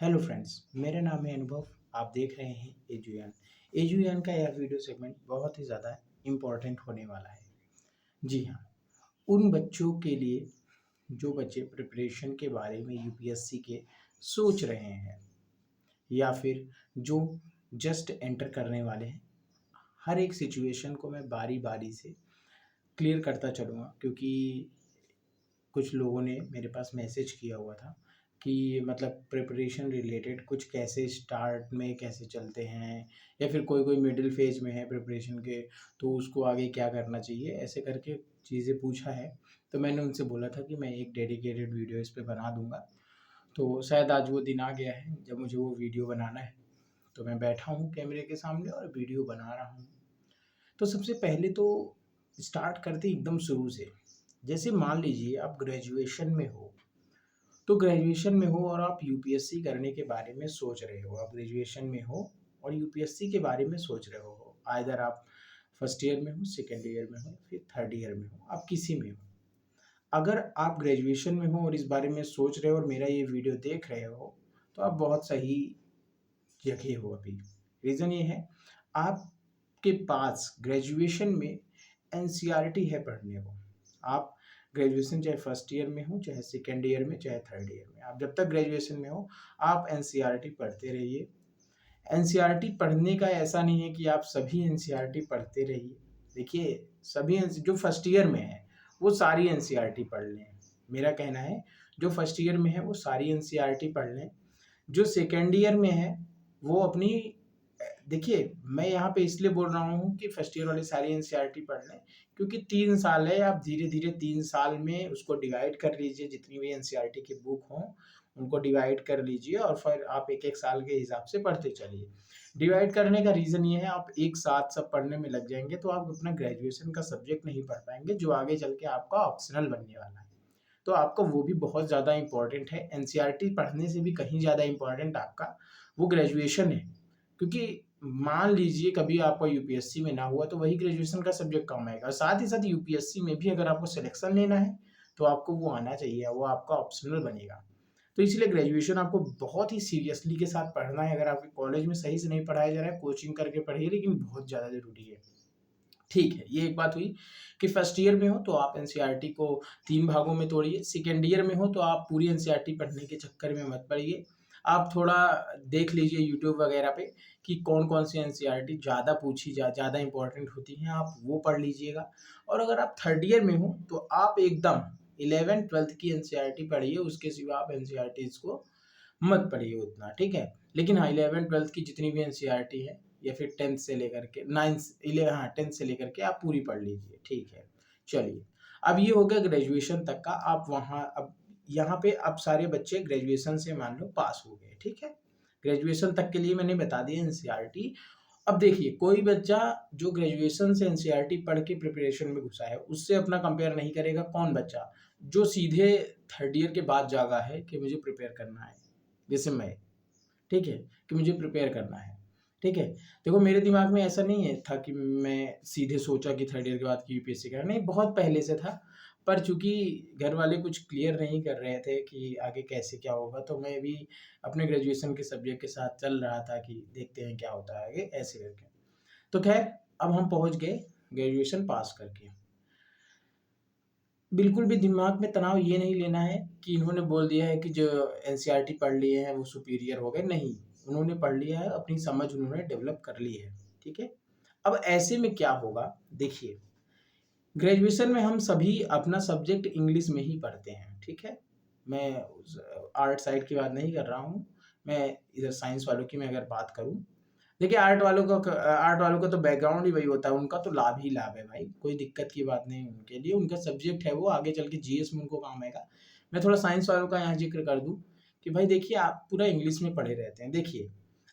Hello friends, मेरा नाम है अनुभव। आप देख रहे हैं एजुयान। एजुयान का यह वीडियो सेगमेंट बहुत ही ज़्यादा इम्पोर्टेंट होने वाला है। जी हाँ, उन बच्चों के लिए जो बच्चे प्रिपरेशन के बारे में यूपीएससी के सोच रहे हैं या फिर जो जस्ट एंटर करने वाले हैं। हर एक सिचुएशन को मैं बारी बारी से क्लियर करता चलूँगा, क्योंकि कुछ लोगों ने मेरे पास मैसेज किया हुआ था कि मतलब प्रिपरेशन रिलेटेड कुछ कैसे स्टार्ट में कैसे चलते हैं, या फिर कोई कोई मिडिल फेज में है प्रिपरेशन के, तो उसको आगे क्या करना चाहिए, ऐसे करके चीज़ें पूछा है। तो मैंने उनसे बोला था कि मैं एक डेडिकेटेड वीडियो इस पे बना दूंगा। तो शायद आज वो दिन आ गया है जब मुझे वो वीडियो बनाना है। तो मैं बैठा हूँ कैमरे के सामने और वीडियो बना रहा हूँ। तो सबसे पहले तो स्टार्ट करते एकदम शुरू से। जैसे मान लीजिए आप ग्रेजुएशन में हो, तो ग्रेजुएशन में हो और आप यूपीएससी करने के बारे में सोच रहे हो। आप ग्रेजुएशन में हो और यूपीएससी के बारे में सोच रहे हो, आइदर आप फर्स्ट ईयर में हो, सेकेंड ईयर में हो, फिर थर्ड ईयर में हो, आप किसी में हो। अगर आप ग्रेजुएशन में हो और इस बारे में सोच रहे हो और मेरा ये वीडियो देख रहे हो, तो आप बहुत सही जगह हो अभी। रीज़न ये है, आपके पास ग्रेजुएशन में एनसीईआरटी है पढ़ने को। आप ग्रेजुएशन चाहे फर्स्ट ईयर में हो, चाहे सेकेंड ईयर में, चाहे थर्ड ईयर में, आप जब तक ग्रेजुएशन में हो आप एनसीईआरटी पढ़ते रहिए। एनसीईआरटी पढ़ने का ऐसा नहीं है कि आप सभी एनसीईआरटी पढ़ते रहिए। देखिए, सभी जो फर्स्ट ईयर में है वो सारी एनसीईआरटी पढ़ लें। मेरा कहना है जो फर्स्ट ईयर में है वो सारी एनसीईआरटी पढ़ लें। जो सेकेंड ईयर में है वो अपनी, देखिए मैं यहाँ पे इसलिए बोल रहा हूँ कि फर्स्ट ईयर वाली सारी एनसीईआरटी पढ़ लें, क्योंकि 3 साल है। आप धीरे धीरे 3 साल में उसको डिवाइड कर लीजिए, जितनी भी एनसीईआरटी की बुक हों उनको डिवाइड कर लीजिए और फिर आप एक एक साल के हिसाब से पढ़ते चलिए। डिवाइड करने का रीज़न ये है, आप एक साथ सब पढ़ने में लग जाएंगे तो आप अपना ग्रेजुएशन का सब्जेक्ट नहीं पढ़ पाएंगे, जो आगे चल के आपका ऑप्शनल बनने वाला है। तो आपका वो भी बहुत ज़्यादा इंपॉर्टेंट है। एनसीईआरटी पढ़ने से भी कहीं ज़्यादा इंपॉर्टेंट आपका वो ग्रेजुएशन है। क्योंकि मान लीजिए कभी आपका यूपीएससी में ना हुआ तो वही ग्रेजुएशन का सब्जेक्ट काम आएगा। साथ ही साथ यूपीएससी में भी अगर आपको सिलेक्शन लेना है तो आपको वो आना चाहिए, वो आपका ऑप्शनल बनेगा। तो इसलिए ग्रेजुएशन आपको बहुत ही सीरियसली के साथ पढ़ना है। अगर आपके कॉलेज में सही से नहीं पढ़ाया जा रहा है, कोचिंग करके पढ़िए, लेकिन बहुत ज़्यादा ज़रूरी है। ठीक है, ये एक बात हुई कि फर्स्ट ईयर में हो तो आप एनसीईआरटी को 3 भागों में तोड़िए। सेकेंड ईयर में हो तो आप पूरी एनसीईआरटी पढ़ने के चक्कर में मत पड़िए। आप थोड़ा देख लीजिए यूट्यूब वगैरह पे कि कौन कौन सी एनसीईआरटी ज़्यादा पूछी ज़्यादा इंपॉर्टेंट होती हैं, आप वो पढ़ लीजिएगा। और अगर आप थर्ड ईयर में हो तो आप एकदम 11th-12th की एनसीईआरटी पढ़िए, उसके सिवा आप एनसीईआरटीज़ को मत पढ़िए उतना, ठीक है। लेकिन हाँ, 11th-12th की जितनी भी एनसीईआरटी है या फिर 10th से लेकर के 10th से लेकर के आप पूरी पढ़ लीजिए, ठीक है। चलिए, अब ये हो गया ग्रेजुएशन तक का। आप वहाँ अब यहाँ पे अब सारे बच्चे ग्रेजुएशन से मान लो पास हो गए, ठीक है। ग्रेजुएशन तक के लिए मैंने बता दिया एनसीईआरटी। अब देखिए, कोई बच्चा जो ग्रेजुएशन से एनसीईआरटी पढ़ के प्रिपरेशन में घुसा है उससे अपना कंपेयर नहीं करेगा। कौन बच्चा जो सीधे थर्ड ईयर के बाद जागा है कि मुझे प्रिपेयर करना है, जैसे मैं, ठीक है, कि मुझे प्रिपेयर करना है, ठीक है। देखो, मेरे दिमाग में ऐसा नहीं है था कि मैं सीधे सोचा कि थर्ड ईयर के बाद की यूपीएससी करना, नहीं, बहुत पहले से था। पर चूंकि घर वाले कुछ क्लियर नहीं कर रहे थे कि आगे कैसे क्या होगा, तो मैं भी अपने ग्रेजुएशन के सब्जेक्ट के साथ चल रहा था कि देखते हैं क्या होता है आगे, ऐसे करके। तो खैर, अब हम पहुंच गए ग्रेजुएशन पास करके। बिल्कुल भी दिमाग में तनाव ये नहीं लेना है कि इन्होंने बोल दिया है कि जो एनसीईआरटी पढ़ लिए हैं वो सुपीरियर हो गए। नहीं, उन्होंने पढ़ लिया है, अपनी समझ उन्होंने डेवलप कर ली है, ठीक है। अब ऐसे में क्या होगा, देखिए, ग्रेजुएशन में हम सभी अपना सब्जेक्ट इंग्लिश में ही पढ़ते हैं, ठीक है। मैं आर्ट साइड की बात नहीं कर रहा हूँ, मैं इधर साइंस वालों की मैं अगर बात करूँ। देखिए, आर्ट वालों का तो बैकग्राउंड ही वही होता है, उनका तो लाभ ही लाभ है भाई, कोई दिक्कत की बात नहीं उनके लिए। उनका सब्जेक्ट है वो, आगे चल के जीएस में उनको काम आएगा। मैं थोड़ा साइंस वालों का यहाँ जिक्र कर दूँ कि भाई देखिए, आप पूरा इंग्लिश में पढ़े रहते हैं। देखिए,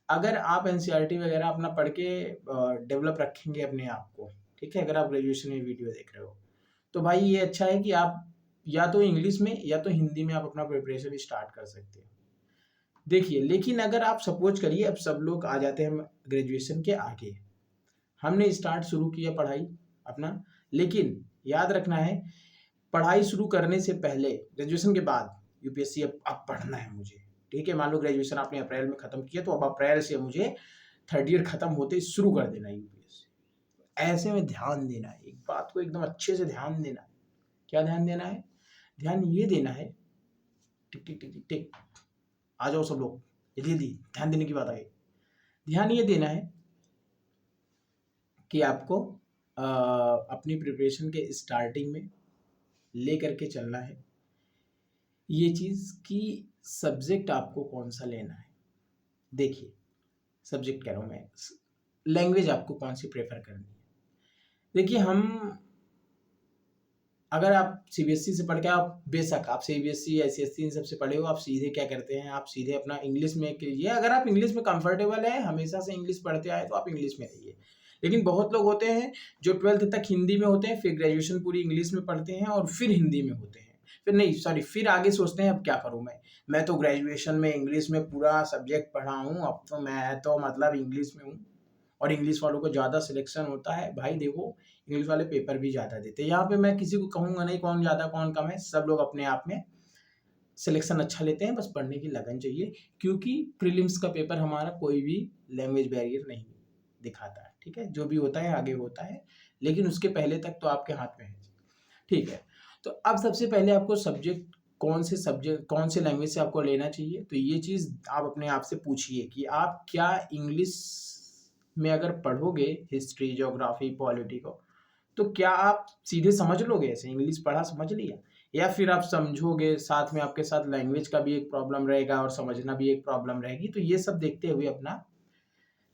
अगर आप एनसीईआरटी वगैरह अपना पढ़ के डेवलप रखेंगे अपने आप को, ठीक है, अगर आप ग्रेजुएशन में वीडियो देख रहे हो तो भाई ये अच्छा है कि आप या तो इंग्लिश में या तो हिंदी में आप अपना प्रिपरेशन स्टार्ट कर सकते हो। देखिए, लेकिन अगर आप सपोज करिए अब सब लोग आ जाते हैं ग्रेजुएशन के आगे, हमने स्टार्ट शुरू किया पढ़ाई अपना, लेकिन याद रखना है पढ़ाई शुरू करने से पहले, ग्रेजुएशन के बाद यूपीएससी अब पढ़ना है मुझे, ठीक है। मान लो ग्रेजुएशन आपने अप्रैल में खत्म किया, तो अब अप्रैल से मुझे थर्ड ईयर खत्म होते ही शुरू कर देना है यूपीएससी। ऐसे में ध्यान देना है, एक बात को एकदम अच्छे से ध्यान देना है। क्या ध्यान देना है? ध्यान ये देना है, टिक टिक टिक टिक टिक, आ जाओ सब लोग, जल्दी जल्दी, ध्यान देने की बात आई। ध्यान ये देना है कि आपको अपनी प्रिपरेशन के स्टार्टिंग में ले करके चलना है ये चीज़ कि सब्जेक्ट आपको कौन सा लेना है। देखिए, सब्जेक्ट कह रहा हूँ मैं, लैंग्वेज आपको कौन सी प्रेफर करनी है। देखिए, हम अगर आप सीबीएसई से पढ़ के, आप बेशक आप सीबीएसई आईसीएसई इन सब से पढ़े हो, आप सीधे क्या करते हैं, आप सीधे अपना इंग्लिश में कीजिए। अगर आप इंग्लिश में कंफर्टेबल है, हमेशा से इंग्लिश पढ़ते आए, तो आप इंग्लिश में रहिए। लेकिन बहुत लोग होते हैं जो 12th तक हिंदी में होते हैं, फिर ग्रेजुएशन पूरी इंग्लिश में पढ़ते हैं और फिर हिंदी में होते हैं, फिर नहीं सॉरी फिर आगे सोचते हैं अब क्या करूँ मैं तो ग्रेजुएशन में इंग्लिश में पूरा सब्जेक्ट पढ़ा हूँ, अब तो मैं तो मतलब इंग्लिश में हूँ और इंग्लिश वालों को ज़्यादा सिलेक्शन होता है। भाई देखो, इंग्लिश वाले पेपर भी ज़्यादा देते हैं। यहाँ पे मैं किसी को कहूँगा नहीं कौन ज़्यादा कौन कम है, सब लोग अपने आप में सिलेक्शन अच्छा लेते हैं, बस पढ़ने की लगन चाहिए। क्योंकि प्रीलिम्स का पेपर हमारा कोई भी लैंग्वेज बैरियर नहीं दिखाता है, ठीक है। जो भी होता है आगे होता है, लेकिन उसके पहले तक तो आपके हाथ में है, ठीक है। तो अब सबसे पहले आपको सब्जेक्ट कौन से लैंग्वेज से आपको लेना चाहिए, तो ये चीज़ आप अपने आप से पूछिए कि आप क्या इंग्लिश में अगर पढ़ोगे हिस्ट्री, ज्योग्राफी, पॉलिटी को, तो क्या आप सीधे समझ लोगे, ऐसे इंग्लिश पढ़ा समझ लिया, या फिर आप समझोगे, साथ में आपके साथ लैंग्वेज का भी एक प्रॉब्लम रहेगा और समझना भी एक प्रॉब्लम रहेगी। तो ये सब देखते हुए अपना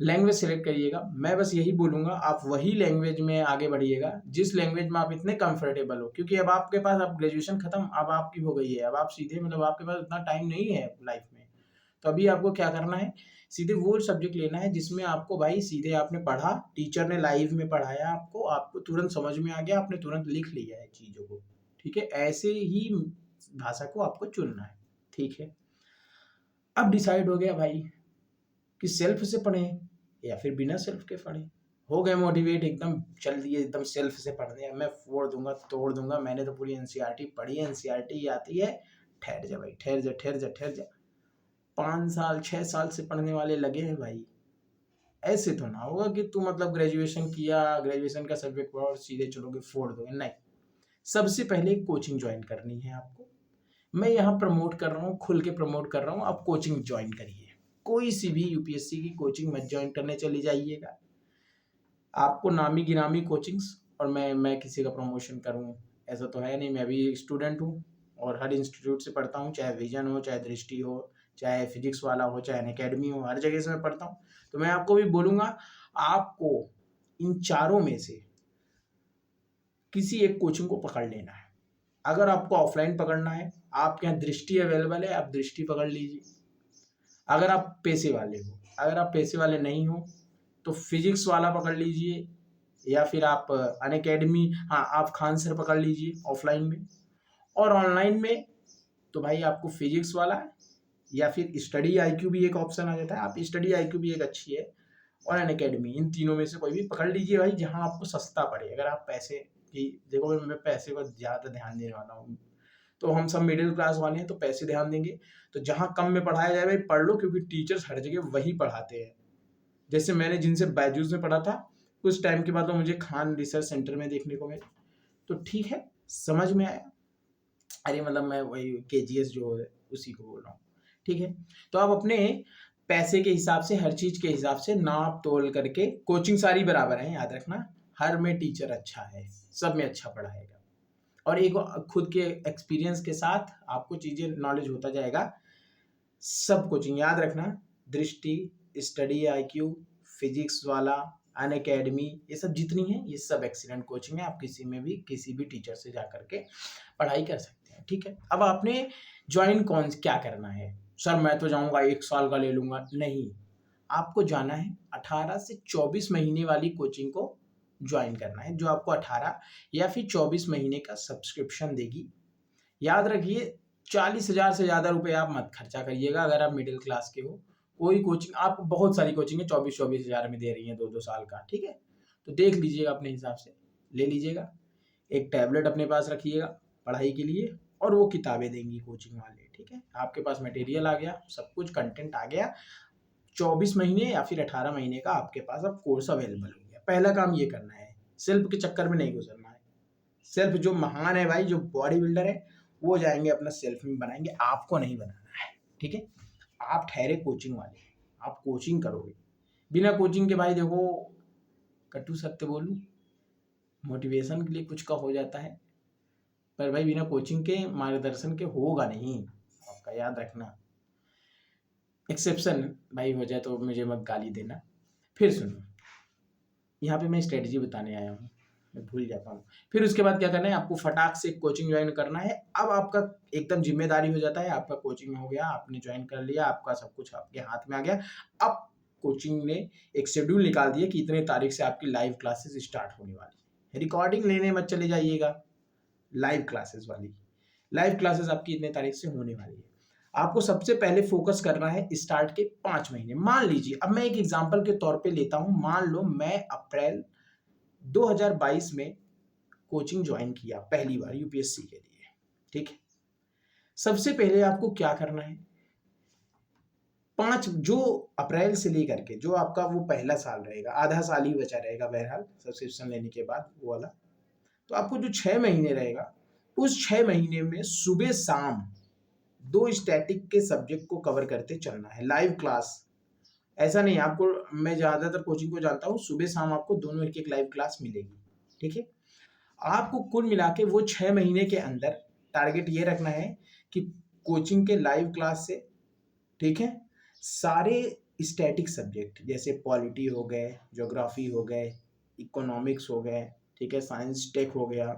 लैंग्वेज सेलेक्ट करिएगा। मैं बस यही बोलूँगा, आप वही लैंग्वेज में आगे बढ़िएगा जिस लैंग्वेज में आप इतने कंफर्टेबल हो। क्योंकि अब आपके पास, अब ग्रेजुएशन खत्म, अब आपकी हो गई है, अब आप सीधे मतलब आपके पास उतना टाइम नहीं है लाइफ में, तो अभी आपको क्या करना है, सीधे वो सब्जेक्ट लेना है जिसमें आपको भाई सीधे आपने पढ़ा, टीचर ने लाइव में पढ़ाया आपको तुरंत समझ में आ गया, आपने तुरंत लिख लिया है चीज़ों को, ठीक है। ऐसे ही भाषा को आपको चुनना है, ठीक है। अब डिसाइड हो गया भाई कि सेल्फ से पढ़ें या फिर बिना सेल्फ के पढ़ें। हो गए मोटिवेट, एकदम चल दिए एकदम सेल्फ से पढ़ने, मैं फोड़ दूंगा तोड़ दूंगा, मैंने तो पूरी एनसीईआरटी पढ़ी है, एनसीईआरटी आती है। ठहर जा भाई, ठहर जा ठहर जा ठहर जा, 5 साल 6 साल से पढ़ने वाले लगे हैं भाई। ऐसे तो ना होगा कि तू मतलब ग्रेजुएशन किया, ग्रेजुएशन का सब्जेक्ट पढ़ा और सीधे चलोगे फोड़ दोगे, नहीं। सबसे पहले कोचिंग ज्वाइन करनी है आपको। मैं यहाँ प्रमोट कर रहा हूँ, खुल के प्रमोट कर रहा हूँ, आप कोचिंग ज्वाइन करिए। कोई सी भी यूपीएससी की कोचिंग मत ज्वाइन करने चली जाइएगा, आपको नामी गिरामी कोचिंग्स, और मैं किसी का प्रमोशन करूँ ऐसा तो है नहीं, मैं भी स्टूडेंट हूँ और हर इंस्टीट्यूट से पढ़ता हूँ, चाहे विजन हो, चाहे दृष्टि हो, चाहे फिजिक्स वाला हो, चाहे अनअकैडमी हो, हर जगह से मैं पढ़ता हूँ। तो मैं आपको भी बोलूँगा, आपको इन चारों में से किसी एक कोचिंग को पकड़ लेना है। अगर आपको ऑफलाइन पकड़ना है, आपके यहाँ दृष्टि अवेलेबल है, आप दृष्टि पकड़ लीजिए। अगर आप पैसे वाले हो, अगर आप पैसे वाले नहीं हो तो फिजिक्स वाला पकड़ लीजिए, या फिर आप अनअकैडमी, हाँ आप खान सर पकड़ लीजिए ऑफलाइन में। और ऑनलाइन में तो भाई आपको फिजिक्स वाला, या फिर स्टडी आईक्यू भी एक ऑप्शन आ जाता है, आप स्टडी आईक्यू भी एक अच्छी है, और अनअकैडमी, इन तीनों में से कोई भी पकड़ लीजिए भाई, जहाँ आपको सस्ता पड़े। अगर आप पैसे की, देखो मैं पैसे को ज़्यादा ध्यान देने वाला हूँ, तो हम सब मिडिल क्लास वाले हैं तो पैसे ध्यान देंगे, तो जहाँ कम में पढ़ाया जाए भाई पढ़ लो, क्योंकि टीचर्स हर जगह वही पढ़ाते हैं। जैसे मैंने जिनसे बायजूस में पढ़ा था, कुछ टाइम के बाद तो मुझे खान रिसर्च सेंटर में देखने को मिला, तो ठीक है, समझ में आया। अरे मतलब मैं वही केजीएस जो है उसी को बोल रहा हूँ, ठीक है। तो आप अपने पैसे के हिसाब से, हर चीज़ के हिसाब से नाप तोल करके, कोचिंग सारी बराबर है याद रखना, हर में टीचर अच्छा है, सब में अच्छा पढ़ाएगा, और एक खुद के एक्सपीरियंस के साथ आपको चीज़ें नॉलेज होता जाएगा। सब कोचिंग याद रखना, दृष्टि, स्टडी आईक्यू, फिजिक्स वाला, अनअकैडमी, ये सब जितनी है ये सब एक्सीलेंट कोचिंग है। आप किसी में भी किसी भी टीचर से जा करके पढ़ाई कर सकते हैं, ठीक है। अब आपने ज्वाइन क्या करना है, सर मैं तो जाऊंगा 1 साल का ले लूंगा, नहीं। आपको जाना है 18 से 24 महीने वाली कोचिंग को ज्वाइन करना है, जो आपको 18 या फिर 24 महीने का सब्सक्रिप्शन देगी। याद रखिए, 40,000 से ज़्यादा रुपए आप मत खर्चा करिएगा अगर आप मिडिल क्लास के हो। कोई कोचिंग, आपको बहुत सारी कोचिंग है 24-24 हज़ार में दे रही हैं 2-2 साल का, ठीक है। तो देख लीजिएगा, अपने हिसाब से ले लीजिएगा। एक टैबलेट अपने पास रखिएगा पढ़ाई के लिए, और वो किताबें देंगी कोचिंग वाले, ठीक है। ठीक है, आपके पास मटेरियल आ गया, सब कुछ कंटेंट आ गया, 24 महीने या फिर 18 महीने का आपके पास अब कोर्स अवेलेबल हो गया। पहला काम ये करना है, सेल्फ के चक्कर में नहीं घुसना है। सेल्फ जो महान है भाई, जो बॉडी बिल्डर है, वो जाएंगे अपना सेल्फ में बनाएंगे, आपको नहीं बनाना है। ठीक है, आप ठहरे कोचिंग वाले, आप कोचिंग करोगे। बिना कोचिंग के भाई देखो, कटु सत्य बोलूं, मोटिवेशन के लिए कुछ का हो जाता है, पर भाई बिना कोचिंग के, मार्गदर्शन के होगा नहीं, आपका याद रखना। एक्सेप्शन भाई हो जाए तो मुझे मत गाली देना। फिर सुनो, यहाँ पे मैं स्ट्रेटजी बताने आया हूँ, मैं भूल जाता हूँ। फिर उसके बाद क्या करना है, आपको फटाक से कोचिंग ज्वाइन करना है। अब आपका एकदम जिम्मेदारी हो जाता है, आपका कोचिंग हो गया, आपने ज्वाइन कर लिया, आपका सब कुछ आपके हाथ में आ गया। अब कोचिंग ने एक शेड्यूल निकाल दिया कि इतने तारीख से आपकी लाइव क्लासेस स्टार्ट होने वाली है। रिकॉर्डिंग लेने मत चले जाइएगा, लाइव क्लासेस वाली, लाइव क्लासेस आपकी इतने तारीख से होने वाली है। आपको सबसे पहले फोकस करना है स्टार्ट के 5 महीने। मान लीजिए, अब मैं एक एग्जांपल के तौर पे लेता हूं, मान लो मैं अप्रैल 2022 में कोचिंग ज्वाइन किया पहली बार यूपीएससी के लिए। ठीक है, सबसे पहले आपको क्या करना है, 5 जो अप्रैल से लेकर के जो आपका वो पहला साल रहेगा, आधा साल ही बचा रहेगा बहरहाल सब्सक्रिप्शन लेने के बाद वो वाला, तो आपको जो 6 महीने रहेगा, उस 6 महीने में सुबह शाम 2 स्टैटिक के सब्जेक्ट को कवर करते चलना है, लाइव क्लास। ऐसा नहीं, आपको, मैं ज्यादातर कोचिंग को जानता हूँ, सुबह शाम आपको दोनों एक लाइव क्लास मिलेगी। ठीक है, आपको कुल मिला के वो 6 महीने के अंदर टारगेट ये रखना है कि कोचिंग के लाइव क्लास से, ठीक है, सारे स्टैटिक सब्जेक्ट जैसे पॉलिटी हो गए, ज्योग्राफी हो गए, इकोनॉमिक्स हो गए, ठीक है, साइंस टेक हो गया,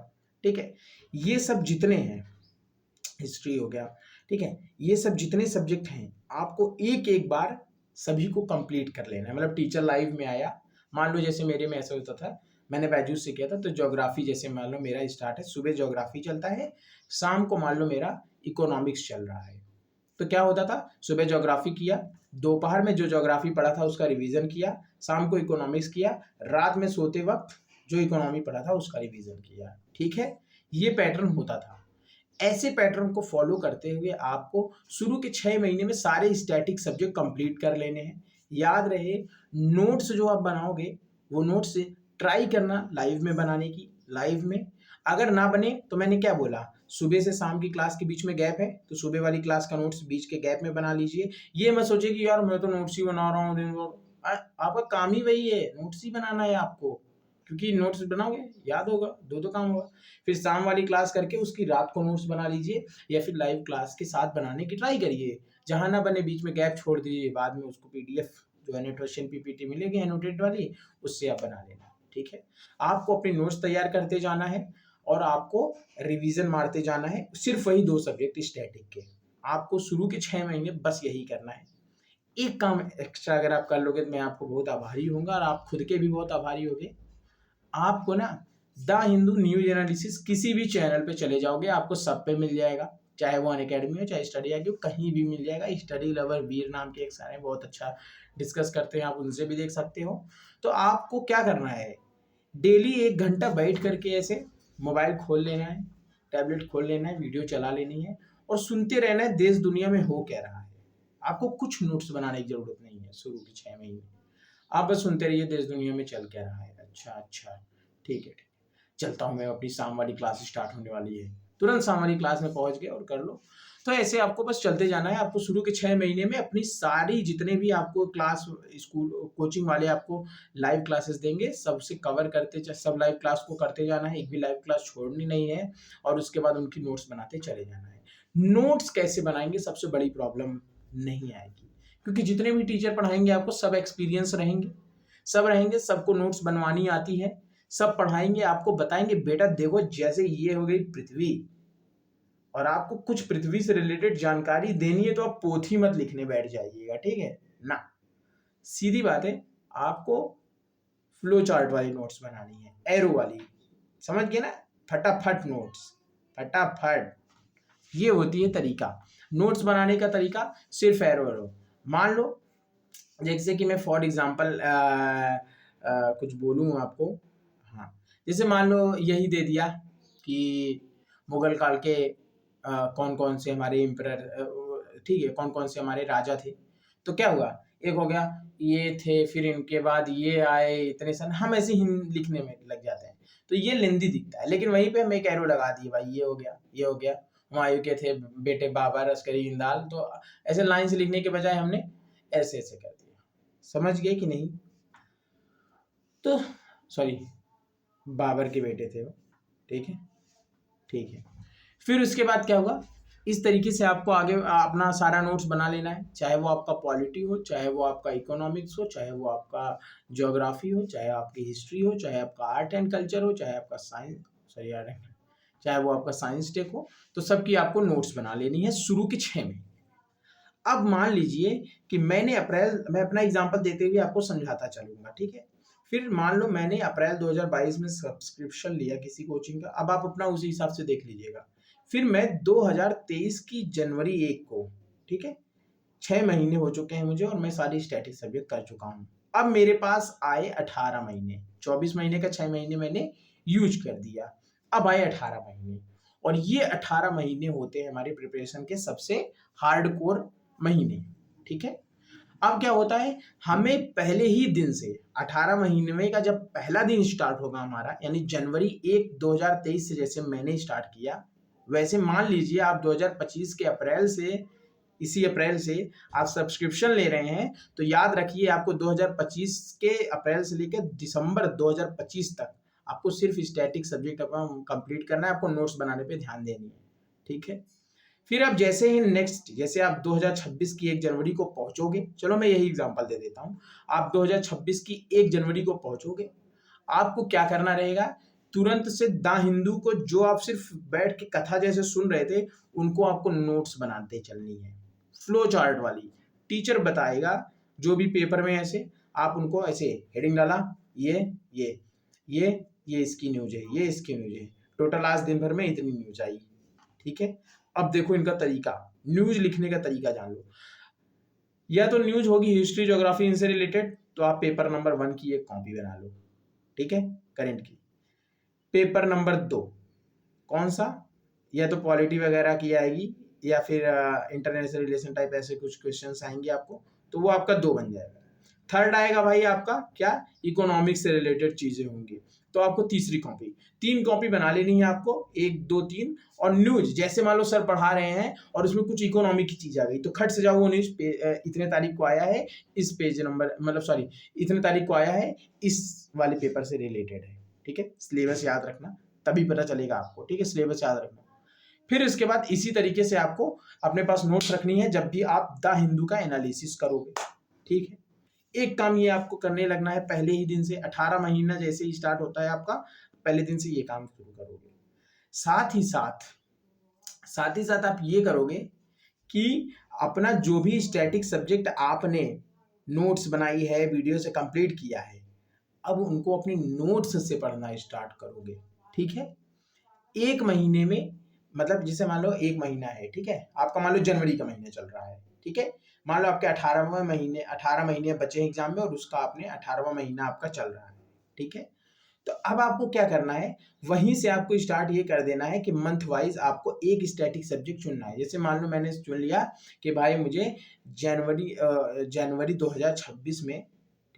ठीक है, ये सब जितने हैं, हिस्ट्री हो गया, ठीक है, ये सब जितने सब्जेक्ट हैं आपको एक एक बार सभी को कंप्लीट कर लेना है। मतलब टीचर लाइव में आया, मान लो जैसे मेरे में ऐसा होता था, मैंने बैजूस से किया था, तो ज्योग्राफी जैसे मान लो मेरा स्टार्ट है, सुबह ज्योग्राफी चलता है, शाम को मान लो मेरा इकोनॉमिक्स चल रहा है। तो क्या होता था, सुबह ज्योग्राफी किया, दोपहर में जो ज्योग्राफी पढ़ा था उसका रिवीजन किया, शाम को इकोनॉमिक्स किया, रात में सोते वक्त जो इकोनॉमी पढ़ा था उसका रिवीजन किया। ठीक है, ये पैटर्न होता था। ऐसे पैटर्न को फॉलो करते हुए आपको शुरू के 6 महीने में सारे स्टैटिक सब्जेक्ट कंप्लीट कर लेने हैं। याद रहे, नोट्स जो आप बनाओगे वो नोट्स ट्राई करना लाइव में बनाने की। लाइव में अगर ना बने तो मैंने क्या बोला, सुबह से शाम की क्लास के बीच में गैप है तो सुबह वाली क्लास का नोट्स बीच के गैप में बना लीजिए। ये मत सोचिए कि यार मैं तो नोट्स ही बना रहा हूँ दिन भर। आपका काम ही वही है, नोट्स ही बनाना है आपको, क्योंकि नोट्स बनाओगे याद होगा, दो काम होगा। फिर शाम वाली क्लास करके उसकी रात को नोट्स बना लीजिए, या फिर लाइव क्लास के साथ बनाने की ट्राई करिए। जहां ना बने बीच में गैप छोड़ दीजिए, बाद में उसको पीडीएफ जो एनोटेशन पीपीटी मिलेगी एनोटेड वाली, उससे आप बना लेना। ठीक है, आपको अपने नोट्स तैयार करते जाना है और आपको रिवीजन मारते जाना है, सिर्फ वही 2 सब्जेक्ट स्टैटिक के। आपको शुरू के 6 महीने बस यही करना है। एक काम एक्स्ट्रा अगर आप कर लोगे तो मैं आपको बहुत आभारी होऊंगा, और आप खुद के भी बहुत आभारी होगे। आपको ना द हिंदू न्यूज एनालिसिस किसी भी चैनल पे चले जाओगे, आपको सब पे मिल जाएगा, चाहे वो अनअकैडमी हो चाहे स्टडी आगे हो, कहीं भी मिल जाएगा। स्टडी लवर वीर नाम के एक सर हैं, बहुत अच्छा डिस्कस करते हैं, आप उनसे भी देख सकते हो। तो आपको क्या करना है, डेली 1 घंटा बैठ करके ऐसे मोबाइल खोल लेना है, टैबलेट खोल लेना है, वीडियो चला लेनी है और सुनते रहना है देश दुनिया में हो क्या रहा है। आपको कुछ नोट्स बनाने की जरूरत नहीं है शुरू के 6 महीने, आप बस सुनते रहिए देश दुनिया में चल क्या रहा है। अच्छा अच्छा, ठीक है, चलता हूँ मैं, अपनी शाम वाली क्लास स्टार्ट होने वाली है, तुरंत शाम वाली क्लास में पहुंच गए और कर लो। तो ऐसे आपको बस चलते जाना है। आपको शुरू के 6 महीने में अपनी सारी जितने भी आपको क्लास स्कूल कोचिंग वाले आपको लाइव क्लासेस देंगे, सबसे कवर करते, सब लाइव क्लास को करते जाना है, एक भी लाइव क्लास छोड़नी नहीं है, और उसके बाद उनकी नोट्स बनाते चले जाना है। नोट्स कैसे बनाएंगे, सबसे बड़ी प्रॉब्लम नहीं आएगी, क्योंकि जितने भी टीचर पढ़ाएंगे आपको सब एक्सपीरियंस रहेंगे, सब रहेंगे, सबको नोट्स बनवानी आती है, सब पढ़ाएंगे, आपको बताएंगे बेटा देखो जैसे ये हो गई पृथ्वी, और आपको कुछ पृथ्वी से रिलेटेड जानकारी देनी है तो आप पोथी मत लिखने बैठ जाइएगा, ठीक है ना। सीधी बात है, आपको फ्लो चार्ट वाली नोट्स बनानी है, एरो वाली, समझ गए ना, फटाफट नोट्स, फटाफट। ये होती है तरीका नोट्स बनाने का तरीका, सिर्फ एरो एरो। मान लो जैसे कि मैं फॉर एग्जांपल कुछ बोलूँ आपको, हाँ, जैसे मान लो यही दे दिया कि मुगल काल के कौन कौन से हमारे एम्परर, ठीक है, कौन कौन से हमारे राजा थे। तो क्या हुआ, एक हो गया ये थे, फिर इनके बाद ये आए, इतने सन, हम ऐसे ही लिखने में लग जाते हैं, तो ये लेंदी दिखता है। लेकिन वहीं पे हम एक एरो लगा दिए, भाई ये हो गया, ये हो गया, हुमायूं के थे बेटे बाबर, अस्करी इंदाल। तो ऐसे लाइन से लिखने के बजाय हमने ऐसे ऐसे कर दिया। समझ गए कि नहीं? तो सॉरी, बाबर के बेटे थे वो, ठीक है, ठीक है। फिर उसके बाद क्या हुआ, इस तरीके से आपको आगे अपना सारा नोट्स बना लेना है, चाहे वो आपका पॉलिटी हो, चाहे वो आपका इकोनॉमिक्स हो, चाहे वो आपका ज्योग्राफी हो, चाहे आपकी हिस्ट्री हो, चाहे आपका आर्ट एंड कल्चर हो, चाहे आपका साइंस, सॉरी यार, चाहे वो आपका साइंस टेक हो, तो सबकी आपको नोट्स बना लेनी है शुरू के 6 महीने। अब मान लीजिए कि मैं अपना एग्जांपल देते हुए आपको समझाता चलूंगा, ठीक है। फिर मान लो मैंने अप्रैल 2022 में सब्सक्रिप्शन लिया किसी कोचिंग का, अब आप अपना उसी हिसाब से देख लीजिएगा। फिर मैं 2023 की जनवरी 1 को, ठीक है, 6 महीने हो चुके हैं मुझे और मैं सारी स्टैटिक सब्जेक्ट कर चुका हूँ। अब मेरे पास आए 18 महीने, 24 महीने का 6 महीने मैंने यूज कर दिया, अब आए 18 महीने, और ये 18 महीने होते हैं हमारे प्रिपरेशन के सबसे हार्डकोर महीने, ठीक है। अब क्या होता है, हमें पहले ही दिन से 18 महीने में का जब पहला दिन स्टार्ट होगा हमारा, यानी जनवरी 1 2023 से जैसे मैंने स्टार्ट किया, वैसे मान लीजिए आप 2025 के अप्रैल से, इसी अप्रैल से आप सब्सक्रिप्शन ले रहे हैं, तो याद रखिए आपको 2025 के अप्रैल से लेकर दिसंबर 2025 तक आपको सिर्फ स्टैटिक सब्जेक्ट अपना कंप्लीट करना है, आपको नोट्स बनाने पे ध्यान देनी है, ठीक है। फिर अब जैसे ही नेक्स्ट, जैसे आप 2026 की 1 जनवरी को पहुंचोगे, चलो मैं यही एग्जांपल दे देता हूं, आप 2026 की 1 जनवरी को पहुंचोगे, आपको क्या करना रहेगा, तुरंत से द हिंदू को, जो आप सिर्फ बैठ के कथा जैसे सुन रहे थे, उनको आपको नोट्स बनाते चलनी है, फ्लो चार्ट वाली। टीचर बताएगा जो भी पेपर में, ऐसे आप उनको ऐसे हेडिंग डाला, ये ये इसकी न्यूज है, ये इसकी न्यूज है, टोटल आज दिन भर में इतनी न्यूज आई, ठीक है। अब देखो इनका तरीका, न्यूज लिखने का तरीका जान लो। या तो न्यूज होगी हिस्ट्री ज्योग्राफी इनसे रिलेटेड, तो आप पेपर नंबर 1 की एक कॉपी बना लो, ठीक है, करंट की। पेपर नंबर 2 कौन सा, या तो पॉलिटी वगैरह की आएगी, या फिर इंटरनेशनल रिलेशन टाइप ऐसे कुछ क्वेश्चंस आएंगे आपको, तो वो आपका 2 बन जाएगा। थर्ड आएगा भाई आपका क्या, इकोनॉमिक्स से रिलेटेड चीजें होंगी, तो आपको तीसरी कॉपी, 3 कॉपी बना लेनी है आपको, 1 2 3। और न्यूज, जैसे मान लो सर पढ़ा रहे हैं और उसमें कुछ इकोनॉमिक की चीज आ गई, तो खट से जाओ वो न्यूज इतने तारीख को आया है, इस पेज नंबर, मतलब सॉरी, इतने तारीख को आया है, इस वाले पेपर से रिलेटेड है, ठीक है। सिलेबस याद रखना, तभी पता चलेगा आपको, ठीक है, सिलेबस याद रखना। फिर इसके बाद इसी तरीके से आपको अपने पास नोट्स रखनी है जब भी आप द हिंदू का एनालिसिस करोगे, ठीक है। एक काम ये आपको करने लगना है पहले ही दिन से, 18 महीना जैसे ही स्टार्ट होता है आपका, पहले दिन से ये काम शुरू करोगे। साथ ही साथ आप ये करोगे कि अपना जो भी स्टैटिक सब्जेक्ट आपने नोट्स बनाई है, वीडियो से कंप्लीट किया है, अब उनको अपनी नोट्स से पढ़ना स्टार्ट करोगे, ठीक है। 1 महीने में, मतलब जैसे मान लो 1 महीना है, ठीक है, आपका मान लो जनवरी का महीना चल रहा है, ठीक है, मान लो आपके 18 महीने बचे एग्जाम में, और उसका आपने 18वां महीना आपका चल रहा है, ठीक है। तो अब आपको क्या करना है, वहीं से आपको स्टार्ट ये कर देना है कि मंथ वाइज आपको एक स्टैटिक सब्जेक्ट चुनना है। जैसे मान लो मैंने चुन लिया कि भाई मुझे जनवरी 2026 में,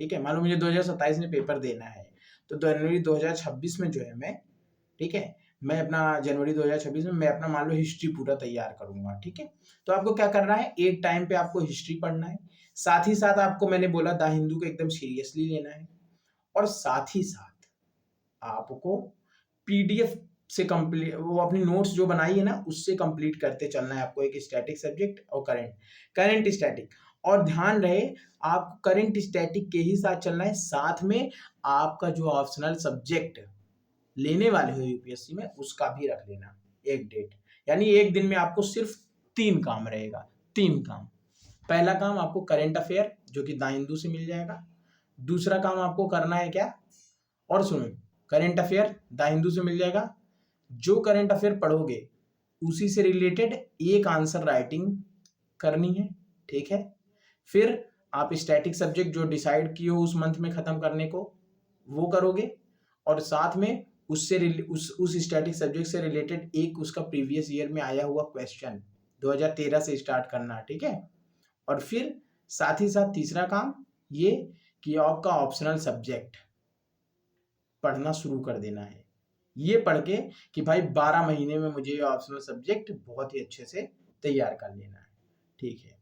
ठीक है, मान लो मुझे 2027 में पेपर देना है, तो जनवरी 2026 में जो है मैं, ठीक है, मैं अपना जनवरी 2026 में मैं अपना मान लो हिस्ट्री पूरा तैयार करूंगा, ठीक है। तो आपको क्या करना है, एक टाइम पे आपको हिस्ट्री पढ़ना है, साथ ही साथ आपको मैंने बोला द हिंदू को एकदम सीरियसली लेना है, और साथ ही साथ आपको पीडीएफ से कंप्लीट, वो अपनी नोट्स जो बनाई है ना, उससे कंप्लीट करते चलना है आपको, एक स्टैटिक सब्जेक्ट और करंट स्टैटिक। और ध्यान रहे आपको करंट स्टैटिक के ही साथ चलना है, साथ में आपका जो ऑप्शनल सब्जेक्ट लेने वाले हो यूपीएससी में, उसका भी रख लेना एक डेट। यानी एक दिन में आपको सिर्फ 3 काम रहेगा, 3 काम। पहला काम आपको करंट अफेयर जो कि द हिंदू से मिल जाएगा। दूसरा काम आपको करना है क्या, और सुनो, करंट अफेयर द हिंदू से मिल जाएगा, जो करंट अफेयर पढ़ोगे उसी से रिलेटेड एक आंसर राइटिंग करनी है, ठीक है। फिर आप स्टैटिक सब्जेक्ट जो डिसाइड किए हो उस मंथ में खत्म करने को, वो करोगे, और साथ में उस स्टैटिक सब्जेक्ट से रिलेटेड एक उसका प्रीवियस ईयर में आया हुआ क्वेश्चन 2013 से स्टार्ट करना, ठीक है। और फिर साथ ही साथ तीसरा काम ये कि आपका ऑप्शनल सब्जेक्ट पढ़ना शुरू कर देना है। ये पढ़ के कि भाई 12 महीने में मुझे ये ऑप्शनल सब्जेक्ट बहुत ही अच्छे से तैयार कर लेना है, ठीक है।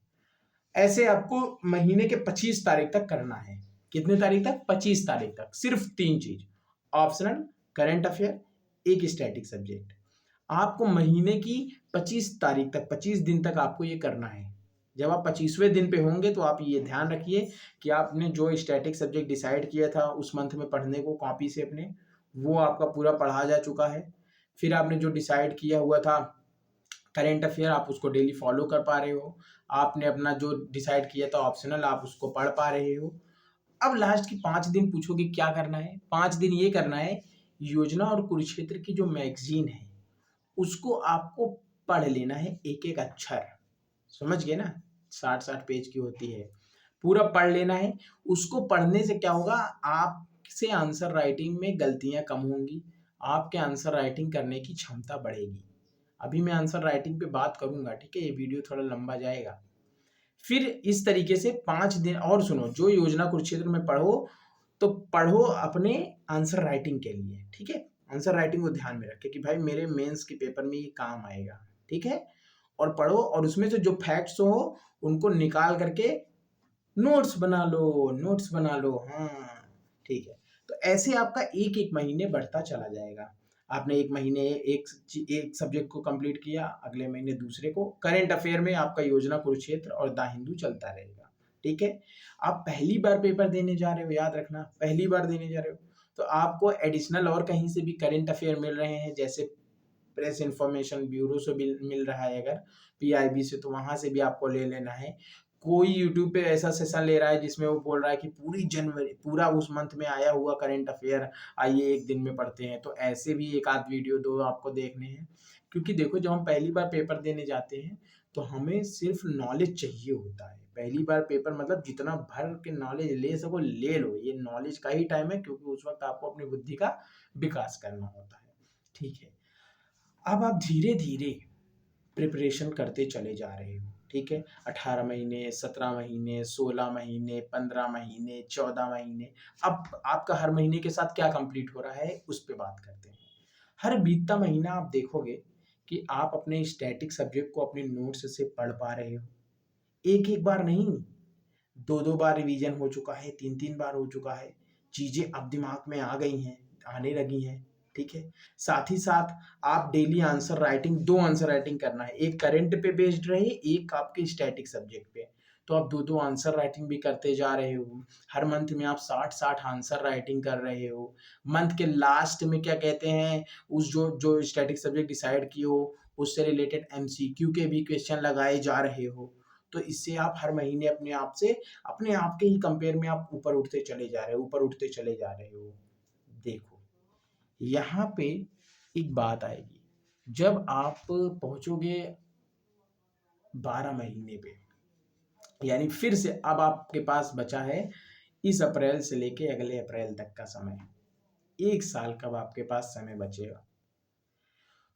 ऐसे आपको महीने के 25 तारीख तक करना है। कितने तारीख तक? 25 तारीख तक। सिर्फ 3 चीज, ऑप्शनल, करंट अफेयर, एक स्टैटिक सब्जेक्ट। आपको महीने की 25 तारीख तक, 25 दिन तक आपको ये करना है। जब आप 25वें दिन पे होंगे तो आप ये ध्यान रखिए कि आपने जो स्टैटिक सब्जेक्ट डिसाइड किया था उस मंथ में पढ़ने को कॉपी से अपने, वो आपका पूरा पढ़ा जा चुका है। फिर आपने जो डिसाइड किया हुआ था करेंट अफेयर, आप उसको डेली फॉलो कर पा रहे हो। आपने अपना जो डिसाइड किया था ऑप्शनल, आप उसको पढ़ पा रहे हो। अब लास्ट की 5 दिन पूछोगे क्या करना है? 5 दिन ये करना है, योजना और कुरुक्षेत्र की जो मैगजीन है उसको आपको पढ़ लेना है, एक एक अक्षर, समझ गए ना? 60-60 पेज की होती है, पूरा पढ़ लेना है। उसको पढ़ने से क्या होगा, आपसे आंसर राइटिंग में गलतियां कम होंगी, आपके आंसर राइटिंग करने की क्षमता बढ़ेगी। अभी मैं आंसर राइटिंग पे बात करूंगा, ठीक है, ये वीडियो थोड़ा लंबा जाएगा। फिर इस तरीके से 5 दिन और सुनो, जो योजना कुरुक्षेत्र में पढ़ो तो पढ़ो अपने आंसर राइटिंग के लिए, ठीक है। आंसर राइटिंग को ध्यान में रखे कि भाई मेरे मेंस के पेपर में ये काम आएगा, ठीक है। और पढ़ो और उसमें से जो फैक्ट्स हो उनको निकाल करके नोट्स बना लो, नोट्स बना लो, हाँ, ठीक है। तो ऐसे आपका एक एक महीने बढ़ता चला जाएगा। आपने एक महीने एक सब्जेक्ट को कंप्लीट किया, अगले महीने दूसरे को। करंट अफेयर में आपका योजना कुरुक्षेत्र और द हिंदू चलता रहेगा, ठीक है। आप पहली बार पेपर देने जा रहे हो, याद रखना, पहली बार देने जा रहे हो तो आपको एडिशनल और कहीं से भी करंट अफेयर मिल रहे हैं, जैसे प्रेस इंफॉर्मेशन ब्यूरो से भी मिल रहा है, अगर पीआईबी से तो वहां से भी आपको ले लेना है। कोई यूट्यूब पे ऐसा सेशन ले रहा है जिसमें वो बोल रहा है कि पूरी जनवरी, पूरा उस मंथ में आया हुआ करंट अफेयर आइए एक दिन में पढ़ते हैं, तो ऐसे भी एक आध वीडियो दो आपको देखने हैं। क्योंकि देखो, जब हम पहली बार पेपर देने जाते हैं तो हमें सिर्फ नॉलेज चाहिए होता है। पहली बार पेपर मतलब जितना भर के नॉलेज ले सको ले लो, ये नॉलेज का ही टाइम है, क्योंकि उस वक्त आपको अपनी बुद्धि का विकास करना होता है, ठीक है। अब आप धीरे धीरे प्रिपरेशन करते चले जा रहे हो, ठीक है। 18 महीने, 17 महीने, 16 महीने, 15 महीने, 14 महीने। अब आपका हर महीने के साथ क्या कंप्लीट हो रहा है उस पर बात करते हैं। हर बीतता महीना आप देखोगे कि आप अपने स्टैटिक सब्जेक्ट को अपने नोट्स से पढ़ पा रहे हो। एक एक बार नहीं, 2-2 बार रिवीजन हो चुका है, 3-3 बार हो चुका है। चीजें अब दिमाग में आ गई हैं, आने लगी हैं, ठीक है। साथ ही साथ आप daily answer writing, 2 answer writing करना है, एक करंट पे बेस्ड रहे, एक आपके स्टैटिक सब्जेक्ट पे। तो आप 2-2 आंसर राइटिंग भी करते जा रहे हो। हर मंथ में आप 60-60 आंसर राइटिंग कर रहे हो। मंथ के लास्ट में क्या कहते हैं, उस जो जो स्टैटिक सब्जेक्ट डिसाइड किए हो उससे रिलेटेड एमसीक्यू के भी क्वेश्चन लगाए जा रहे हो। तो इससे आप हर महीने अपने आप से, अपने आप के ही कंपेयर में आप ऊपर उठते चले जा रहे हो, ऊपर उठते चले जा रहे हो। देखो, यहाँ पे एक बात आएगी, जब आप पहुंचोगे 12 महीने पे, यानी फिर से अब आपके पास बचा है इस अप्रैल से लेके अगले अप्रैल तक का समय, 1 साल का आपके पास समय बचेगा।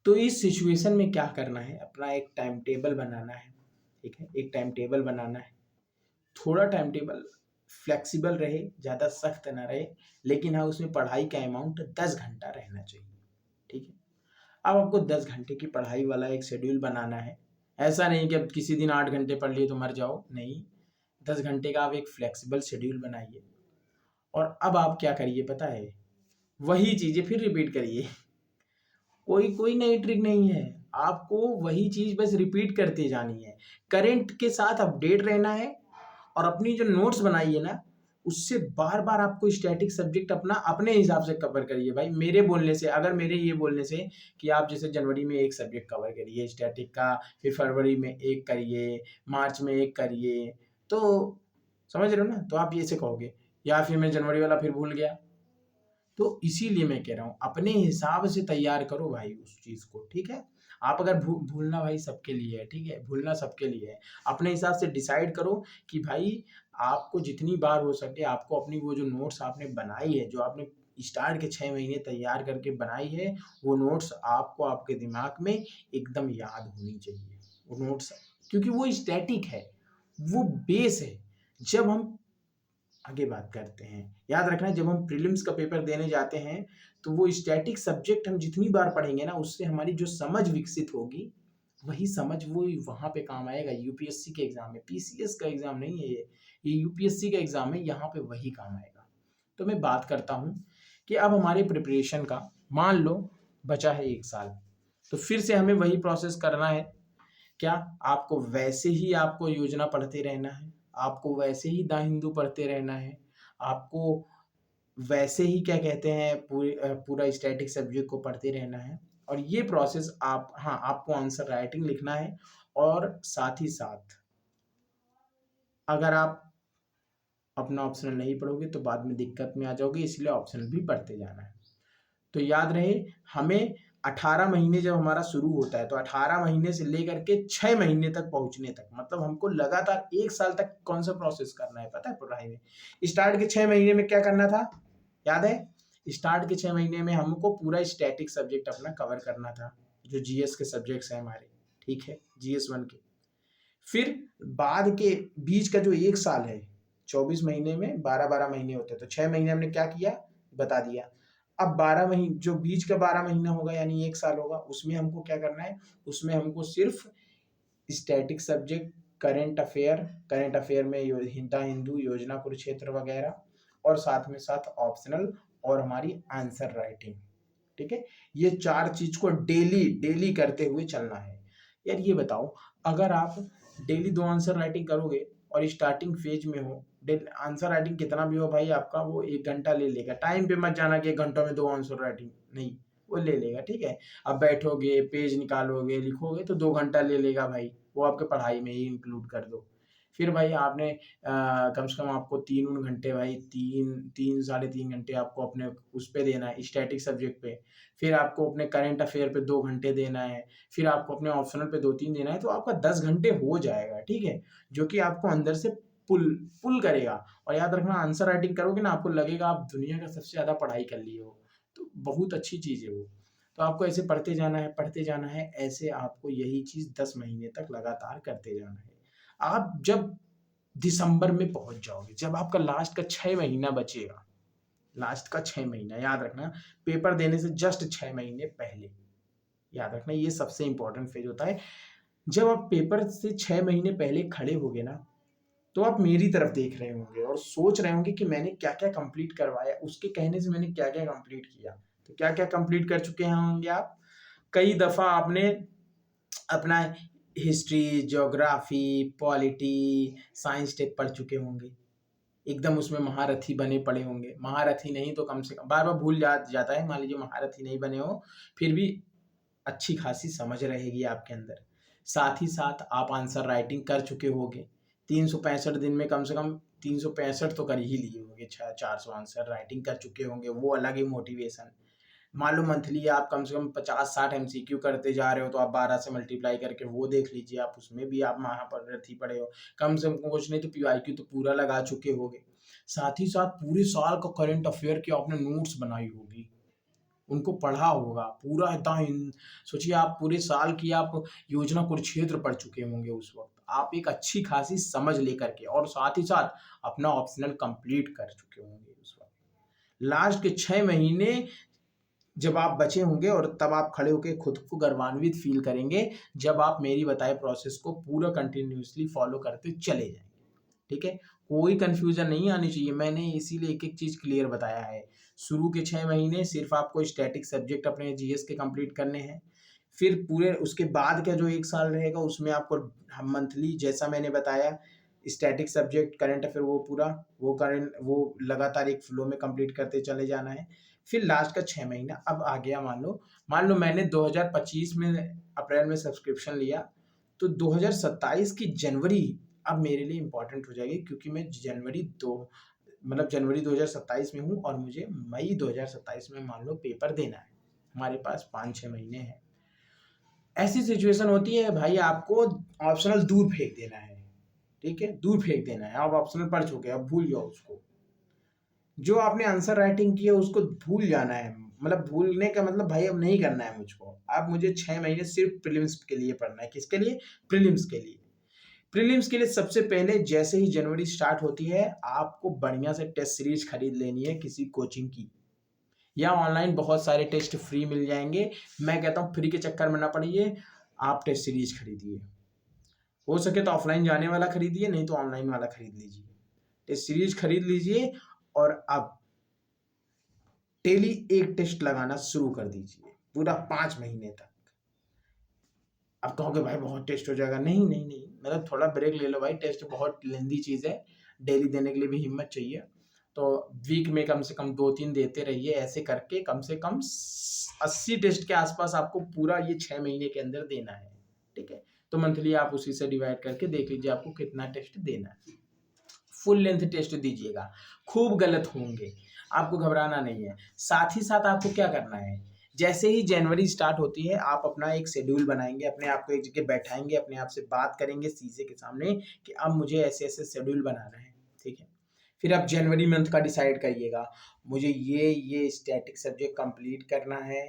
तो इस सिचुएशन में क्या करना है, अपना एक टाइम टेबल बनाना है, ठीक है। एक टाइम टेबल बनाना है, थोड़ा टाइम टेबल फ्लेक्सिबल रहे, ज़्यादा सख्त ना रहे, लेकिन हाँ उसमें पढ़ाई का अमाउंट 10 घंटा रहना चाहिए, ठीक है। अब आपको 10 घंटे की पढ़ाई वाला एक शेड्यूल बनाना है। ऐसा नहीं कि अब किसी दिन 8 घंटे पढ़ लिए तो मर जाओ, नहीं, 10 घंटे का आप एक फ्लेक्सिबल शेड्यूल बनाइए। और अब आप क्या करिए पता है, वही चीज़ें फिर रिपीट करिए। कोई कोई नई ट्रिक नहीं है, आपको वही चीज़ बस रिपीट करते जानी है। करंट के साथ अपडेट रहना है और अपनी जो नोट्स बनाई है ना, उससे बार बार आपको स्टैटिक सब्जेक्ट अपना अपने हिसाब से कवर करिए। भाई मेरे बोलने से, अगर मेरे ये बोलने से कि आप जैसे जनवरी में एक सब्जेक्ट कवर करिए स्टैटिक का, फिर फरवरी में एक करिए, मार्च में एक करिए, तो समझ रहे हो ना, तो आप ये से कहोगे, या फिर मैं जनवरी वाला फिर भूल गया। तो इसीलिए मैं कह रहा हूँ अपने हिसाब से तैयार करो भाई उस चीज़ को, ठीक है। आप अगर भूलना भाई सबके लिए है, ठीक है, भूलना सबके लिए है। अपने हिसाब से डिसाइड करो कि भाई आपको जितनी बार हो सके आपको अपनी वो जो नोट्स आपने बनाई है, जो आपने स्टार्ट के 6 महीने तैयार करके बनाई है, वो नोट्स आपको आपके दिमाग में एकदम याद होनी चाहिए वो नोट्स, क्योंकि वो स्टैटिक है, वो बेस है। जब हम आगे बात करते हैं, याद रखना जब हम प्रीलिम्स का पेपर देने जाते हैं तो वो स्टैटिक सब्जेक्ट हम जितनी बार पढ़ेंगे ना, उससे हमारी जो समझ विकसित होगी, वही समझ वो वहाँ पे काम आएगा। यूपीएससी के एग्जाम में, पीसीएस का एग्जाम नहीं है ये यूपीएससी का एग्जाम है, यहाँ पे वही काम आएगा। तो मैं बात करता हूँ कि अब हमारे प्रिपरेशन का मान लो बचा है 1 साल, तो फिर से हमें वही प्रोसेस करना है। क्या आपको वैसे ही आपको योजना पढ़ते रहना है, आपको वैसे ही द हिंदू पढ़ते रहना है, आपको वैसे ही क्या कहते हैं पूरा स्टैटिक सब्जेक्ट को पढ़ते रहना है। और ये प्रोसेस आप, हाँ, आपको आंसर राइटिंग लिखना है, और साथ ही साथ अगर आप अपना ऑप्शनल नहीं पढ़ोगे तो बाद में दिक्कत में आ जाओगे, इसलिए ऑप्शनल भी पढ़ते जाना है। तो याद रहे, हमें 18 महीने जब हमारा शुरू होता है तो 18 महीने से लेकर के 6 महीने तक पहुंचने तक, मतलब हमको लगातार 1 साल तक कौन सा प्रोसेस करना है पता है पढ़ाई में। स्टार्ट के 6 महीने में क्या करना था, याद है? स्टार्ट के 6 महीने में हमको पूरा स्टैटिक सब्जेक्ट अपना कवर करना था, जो जीएस के सब्जेक्ट्स हैं हमारे, ठीक है, जीएस 1 के। फिर बाद के बीच का जो 1 साल है, 24 महीने में 12-12 महीने होते हैं, तो 6 महीने हमने क्या किया बता दिया। अब 12 महीने, जो बीच का 12 महीना होगा यानी 1 साल होगा, उसमें हमको क्या करना है, उसमें हमको सिर्फ स्टैटिक सब्जेक्ट, करंट अफेयर में हिंदा हिंदू, योजना कुरुक्षेत्र वगैरह, और साथ में साथ ऑप्शनल और हमारी आंसर राइटिंग, ठीक है। ये 4 चीज को डेली डेली करते हुए चलना है। यार ये बताओ, अगर आप डेली 2 आंसर राइटिंग करोगे और स्टार्टिंग फेज में हो, आंसर राइटिंग कितना भी हो भाई आपका, वो 1 घंटा ले लेगा। टाइम पे मत जाना कि 1 घंटों में 2 आंसर राइटिंग, नहीं, वो ले लेगा, ठीक है। अब बैठोगे, पेज निकालोगे, लिखोगे तो 2 घंटा ले लेगा भाई, वो आपके पढ़ाई में ही इंक्लूड कर दो। फिर भाई आपने कम से कम आपको 3 घंटे भाई, 3-3.5 घंटे आपको अपने उस पे देना है, स्टैटिक सब्जेक्ट पे। फिर आपको अपने करंट अफेयर पे 2 घंटे देना है, फिर आपको अपने ऑप्शनल पे 2-3 देना है, तो आपका 10 घंटे हो जाएगा, ठीक है, जो कि आपको अंदर से पुल पुल करेगा। और याद रखना, आंसर राइटिंग करोगे ना, आपको लगेगा आप दुनिया का सबसे ज्यादा पढ़ाई कर लिए हो, तो बहुत अच्छी चीज है वो। तो आपको ऐसे पढ़ते जाना है, पढ़ते जाना है, ऐसे आपको यही चीज 10 महीने तक लगातार करते जाना है। आप जब दिसंबर में पहुंच जाओगे, जब आपका लास्ट का 6 महीना बचेगा, लास्ट का 6 महीना याद रखना, पेपर देने से जस्ट 6 महीने पहले, याद रखना ये सबसे इंपॉर्टेंट फेज होता है। जब आप पेपर से 6 महीने पहले खड़े होगे ना, तो आप मेरी तरफ देख रहे होंगे और सोच रहे होंगे कि मैंने क्या क्या कंप्लीट करवाया, उसके कहने से मैंने क्या क्या कंप्लीट किया। तो क्या क्या कंप्लीट कर चुके होंगे आप? कई दफा आपने अपना history, geography, polity, science tech पढ़ चुके होंगे, एकदम उसमें महारथी बने पड़े होंगे। महारथी नहीं तो कम से कम, बार बार भूल जाता है, मान लीजिए महारथी नहीं बने हो, फिर भी अच्छी खासी समझ रहेगी आपके अंदर। साथ ही साथ आप आंसर राइटिंग कर चुके होंगे, 365 दिन में कम से कम 365 तो कर ही लिए होंगे, 400 आंसर राइटिंग कर चुके होंगे, वो अलग ही मोटिवेशन। मान लो मंथली आप कम से कम 50-60 एमसीक्यू करते जा रहे हो, तो आप 12 से मल्टीप्लाई करके वो देख लीजिए, आप उसमें भी आप महारथी पड़े हो। कम से कम कुछ नहीं तो पीवाईक्यू तो पूरा लगा चुके होगे। साथ ही साथ पूरे साल का करंट अफेयर की आपने नोट्स बनाई होगी, उनको पढ़ा होगा पूरा एकदम। सोचिए आप पूरे साल की आप योजना कुरुक्षेत्र पढ़ चुके होंगे उस वक्त, आप एक अच्छी खासी समझ लेकर के, और साथ ही साथ अपना ऑप्शनल कंप्लीट कर चुके होंगे उस वक्त। लास्ट के 6 महीने जब आप बचे होंगे, और तब आप खड़े होकर खुद को गर्वान्वित फील करेंगे, जब आप मेरी बताए प्रोसेस को पूरा कंटिन्यूसली फॉलो करते चले जाएंगे, ठीक है। कोई कंफ्यूजन नहीं आनी चाहिए, मैंने इसीलिए एक एक चीज क्लियर बताया है। शुरू के 6 महीने सिर्फ आपको स्टैटिक सब्जेक्ट अपने जीएस के कंप्लीट करने हैं। फिर पूरे उसके बाद का जो 1 साल रहेगा, उसमें आपको मंथली, जैसा मैंने बताया, स्टैटिक सब्जेक्ट, करंट अफेयर, वो पूरा वो लगातार एक फ्लो में कंप्लीट करते चले जाना है। फिर लास्ट का 6 महीना अब आ गया, मान लो मैंने 2025 में अप्रैल में सब्सक्रिप्शन लिया, तो 2027 की जनवरी अब मेरे लिए इंपॉर्टेंट हो जाएगी, क्योंकि मैं जनवरी 2027 में हूँ, और मुझे मई 2027 में मान लो पेपर देना है। हमारे पास 5-6 महीने हैं। ऐसी सिचुएशन होती है भाई, आपको ऑप्शनल दूर फेंक देना है, ठीक है, दूर फेंक देना है। आप ऑप्शनल पढ़ चुके, अब भूल जाओ उसको। जो आपने आंसर राइटिंग की है उसको भूल जाना है। मतलब भूलने का मतलब भाई अब नहीं करना है मुझको, अब मुझे 6 महीने सिर्फ प्रीलिम्स के लिए पढ़ना है। किसके लिए? प्रीलिम्स के लिए। प्रीलिम्स के लिए सबसे पहले जैसे ही जनवरी स्टार्ट होती है आपको बढ़िया से टेस्ट सीरीज खरीद लेनी है किसी कोचिंग की, या ऑनलाइन बहुत सारे टेस्ट फ्री मिल जाएंगे। मैं कहता हूँ फ्री के चक्कर में ना पड़िए, आप टेस्ट सीरीज खरीदिए। हो सके तो ऑफलाइन जाने वाला खरीदिए, नहीं तो ऑनलाइन वाला खरीद लीजिए। टेस्ट सीरीज खरीद लीजिए और अब डेली एक टेस्ट लगाना शुरू कर दीजिए पूरा 5 महीने तक। अब कहोगे भाई बहुत टेस्ट हो जाएगा, नहीं नहीं नहीं, मतलब थोड़ा ब्रेक ले लो भाई, टेस्ट बहुत लेंदी चीज़ है, डेली देने के लिए भी हिम्मत चाहिए। तो वीक में कम से कम 2-3 देते रहिए, ऐसे करके कम से कम 80 टेस्ट के आसपास आपको पूरा ये 6 महीने के अंदर देना है। ठीक है, तो मंथली आप उसी से डिवाइड करके देख लीजिए आपको कितना टेस्ट देना है। फुल लेंथ टेस्ट दीजिएगा, खूब गलत होंगे, आपको घबराना नहीं है। साथ ही साथ आपको क्या करना है, जैसे ही जनवरी स्टार्ट होती है आप अपना एक शेड्यूल बनाएंगे, अपने आप को एक जगह बैठाएंगे, अपने आप से बात करेंगे शीशे के सामने कि अब मुझे ऐसे ऐसे शेड्यूल बनाना है। ठीक है, फिर आप जनवरी मंथ का डिसाइड करिएगा, मुझे ये स्टैटिक सब्जेक्ट कंप्लीट करना है।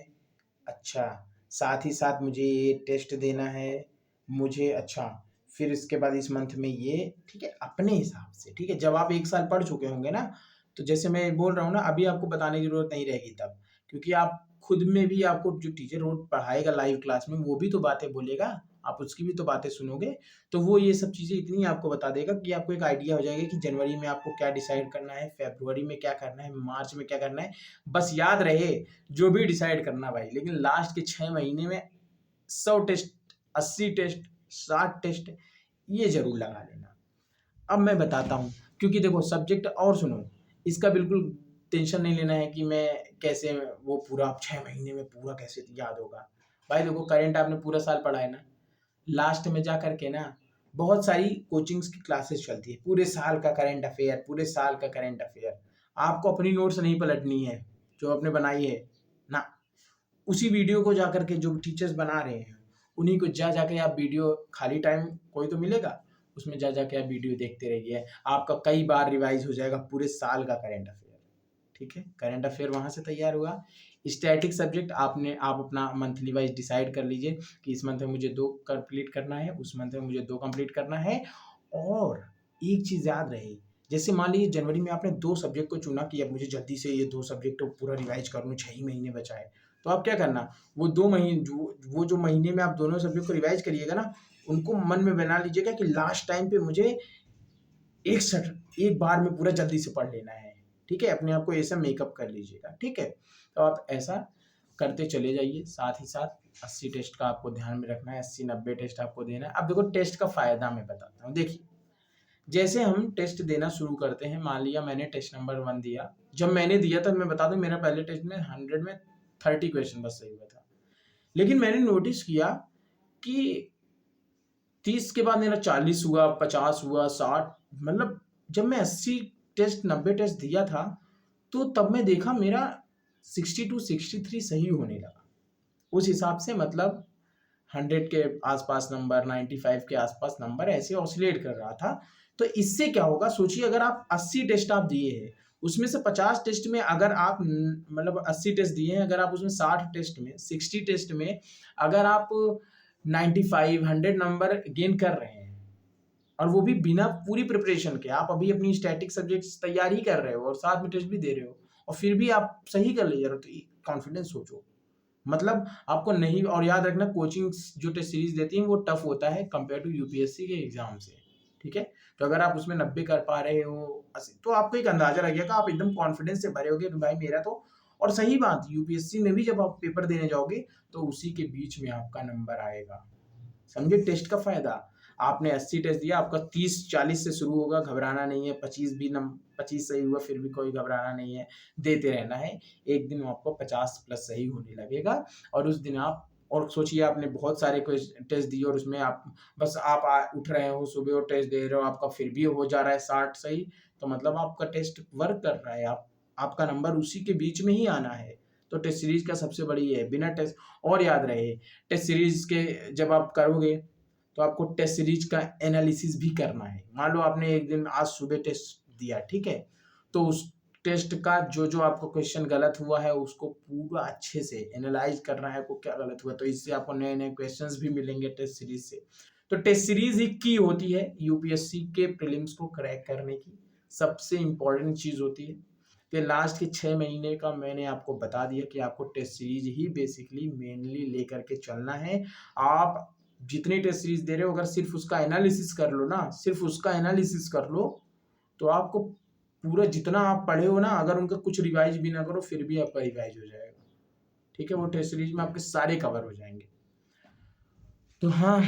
अच्छा, साथ ही साथ मुझे ये टेस्ट देना है, मुझे अच्छा, फिर इसके बाद इस मंथ में ये। ठीक है, अपने हिसाब से। ठीक है, जब आप 1 साल पढ़ चुके होंगे ना, तो जैसे मैं बोल रहा हूँ ना, अभी आपको बताने की जरूरत नहीं रहेगी तब, क्योंकि आप खुद में भी, आपको जो टीचर रोज पढ़ाएगा लाइव क्लास में वो भी तो बातें बोलेगा, आप उसकी भी तो बातें सुनोगे। तो वो ये सब चीज़ें इतनी आपको बता देगा कि आपको एक आइडिया हो जाएगा कि जनवरी में आपको क्या डिसाइड करना है, फरवरी में क्या करना है, मार्च में क्या करना है। बस याद रहे, जो भी डिसाइड करना भाई, लेकिन लास्ट के 6 महीने में 100 टेस्ट, 80 टेस्ट, 60 टेस्ट ये जरूर लगा लेना। अब मैं बताता हूँ, क्योंकि देखो सब्जेक्ट, और सुनो, इसका बिल्कुल टेंशन नहीं लेना है कि मैं कैसे वो पूरा 6 महीने में पूरा कैसे याद होगा। भाई देखो, करंट आपने पूरा साल पढ़ा है ना, लास्ट में जा करके ना बहुत सारी कोचिंग्स की क्लासेस चलती है, पूरे साल का करंट अफेयर, पूरे साल का करंट अफेयर। आपको अपनी नोट्स नहीं पलटनी है जो आपने बनाई है ना, उसी वीडियो को जा करके जो टीचर्स बना रहे हैं उन्हीं को जा जाके आप वीडियो, खाली टाइम कोई तो मिलेगा उसमें जा जाके आप वीडियो देखते रहिए, आपका कई बार रिवाइज हो जाएगा पूरे साल का करंट अफेयर। ठीक है, करंट अफेयर वहाँ से तैयार हुआ। स्टैटिक सब्जेक्ट आप अपना मंथली वाइज डिसाइड कर लीजिए कि इस मंथ में मुझे 2 कंप्लीट करना है, उस मंथ में मुझे 2 कंप्लीट करना है। और एक चीज़ याद रहे, जैसे मान लीजिए जनवरी में आपने 2 सब्जेक्ट को चुना कि अब मुझे जल्दी से ये 2 सब्जेक्ट को पूरा रिवाइज कर लूँ, 6 ही महीने बचा है। तो आप क्या करना, वो 2 महीने जो महीने में आप दोनों सब्जेक्ट को रिवाइज करिएगा ना, उनको मन में बना लीजिएगा कि लास्ट टाइम पे मुझे एक बार में पूरा जल्दी से पढ़ लेना है। ठीक है, अपने आप को ऐसा मेकअप कर लीजिएगा। ठीक है, तो आप ऐसा करते चले जाइए। साथ ही साथ 80 टेस्ट का आपको ध्यान में रखना है, 80-90 टेस्ट आपको देना है। अब देखो टेस्ट का फायदा मैं बताता हूँ। देखिए, जैसे हम टेस्ट देना शुरू करते हैं, मान लिया मैंने टेस्ट नंबर 1 दिया, जब मैंने दिया था, मैं बता दूं, मेरा पहले टेस्ट में 100 में 30 क्वेश्चन बस सही हुआ था। लेकिन मैंने नोटिस किया कि 30 के बाद मेरा 40 हुआ, 50 हुआ, 60, मतलब जब मैं 80 टेस्ट 90 टेस्ट दिया था, तो तब मैं देखा मेरा 62 63 सही होने लगा। उस हिसाब से मतलब 100 के आसपास नंबर, 95 के आसपास नंबर ऐसे ऑसिलेट कर रहा था। तो इससे क्या होगा, सोचिए, अगर आप 80 टेस्ट आप दिए हैं, उसमें से 50 टेस्ट में अगर आप मतलब 80 टेस्ट दिए हैं, अगर आप उसमें 60 टेस्ट में, 60 टेस्ट में अगर आप 95 100 नंबर गेन कर रहे हैं, और वो भी बिना पूरी प्रिपरेशन के, आप अभी अपनी स्टैटिक सब्जेक्ट्स तैयार ही कर रहे हो और साथ में टेस्ट भी दे रहे हो, और फिर भी आप सही कर ले जा रहे हो, तो कॉन्फिडेंस सोचो। मतलब आपको नहीं, और याद रखना कोचिंग जो टेस्ट सीरीज देती हैं वो टफ होता है कंपेयर टू यूपीएससी के एग्जाम से। ठीक है, तो अगर आप उसमें 90 कर पा रहे हो, तो आपको एक अंदाजा लग जाएगा, आप एकदम कॉन्फिडेंस से भरे होगे कि भाई मेरा तो। और सही बात, यूपीएससी में भी जब आप पेपर देने जाओगे तो उसी के बीच में आपका नंबर आएगा। समझे टेस्ट का फायदा। आपने 80 टेस्ट दिया, आपका 30-40 से शुरू होगा, घबराना नहीं है। 25 सही हुआ फिर भी कोई घबराना नहीं है, देते रहना है। एक दिन आपको 50 प्लस सही होने लगेगा, और उस दिन आप, और सोचिए आपने बहुत सारे टेस्ट दिए और उसमें आप बस उठ रहे हो सुबह और टेस्ट दे रहे हो, आपका फिर भी हो जा रहा है 60 सही, तो मतलब आपका टेस्ट वर्क कर रहा है, आपका नंबर उसी के बीच में ही आना है। तो टेस्ट सीरीज का सबसे बड़ी है बिना टेस्ट। और याद रहे, टेस्ट सीरीज के जब आप करोगे तो आपको टेस्ट सीरीज का एनालिसिस भी करना है। मान लो आपने एक दिन आज सुबह टेस्ट दिया, ठीक है, तो उस टेस्ट का जो आपको क्वेश्चन गलत हुआ है उसको पूरा अच्छे से एनालाइज करना है, आपको क्या गलत हुआ, तो इससे आपको नए नए क्वेश्चंस भी मिलेंगे टेस्ट सीरीज से। तो टेस्ट सीरीज ही की होती है यूपीएससी के प्रीलिम्स को क्रैक करने की, सबसे इंपॉर्टेंट चीज होती है। तो लास्ट के 6 महीने का मैंने आपको बता दिया कि आपको टेस्ट सीरीज ही बेसिकली मेनली लेकर के चलना है। आप जितनी टेस्ट सीरीज दे रहे हो अगर सिर्फ उसका एनालिसिस कर लो ना, सिर्फ उसका एनालिसिस कर लो, तो आपको पूरा जितना आप पढ़े हो ना, अगर उनका कुछ रिवाइज भी ना करो फिर भी आपका रिवाइज हो जाएगा। ठीक है, वो टेस्ट सीरीज में आपके सारे कवर हो जाएंगे। तो हाँ,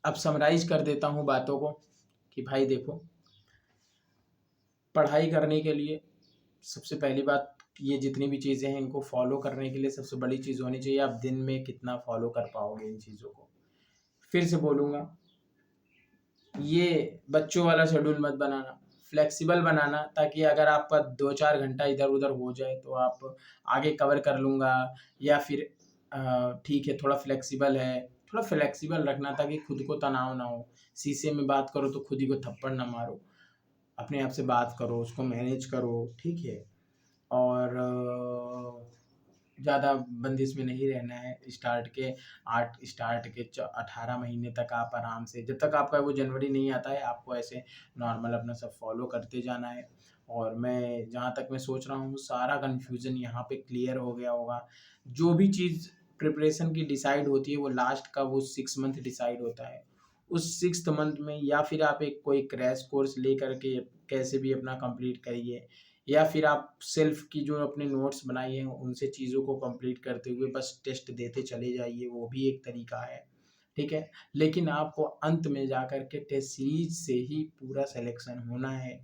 अब समराइज कर देता हूँ बातों को कि भाई देखो, पढ़ाई करने के लिए सबसे पहली बात, ये जितनी भी चीज़ें हैं इनको फॉलो करने के लिए सबसे बड़ी चीज़ होनी चाहिए आप दिन में कितना फॉलो कर पाओगे इन चीज़ों को। फिर से बोलूँगा, ये बच्चों वाला शेड्यूल मत बनाना, फ्लेक्सिबल बनाना, ताकि अगर आपका 2-4 घंटा इधर उधर हो जाए तो आप आगे कवर कर लूँगा, या फिर ठीक है थोड़ा फ्लेक्सिबल है, थोड़ा फ्लेक्सिबल रखना ताकि खुद को तनाव ना हो। शीशे में बात करो तो खुद ही को थप्पड़ ना मारो, अपने आप से बात करो, उसको मैनेज करो, ठीक है। और ज़्यादा बंदिश में नहीं रहना है। स्टार्ट के 18 महीने तक आप आराम से, जब तक आपका वो जनवरी नहीं आता है, आपको ऐसे नॉर्मल अपना सब फॉलो करते जाना है। और मैं जहाँ तक मैं सोच रहा हूँ सारा कन्फ्यूज़न यहाँ पे क्लियर हो गया होगा। जो भी चीज़ प्रिपरेशन की डिसाइड होती है वो लास्ट का वो 6 मंथ डिसाइड होता है। उस 6th मंथ में या फिर आप एक कोई क्रैश कोर्स लेकर के कैसे भी अपना कंप्लीट करिए, या फिर आप सेल्फ की जो अपने नोट्स बनाई हैं उनसे चीज़ों को कंप्लीट करते हुए बस टेस्ट देते चले जाइए, वो भी एक तरीका है। ठीक है, लेकिन आपको अंत में जाकर के टेस्ट सीरीज से ही पूरा सिलेक्शन होना है।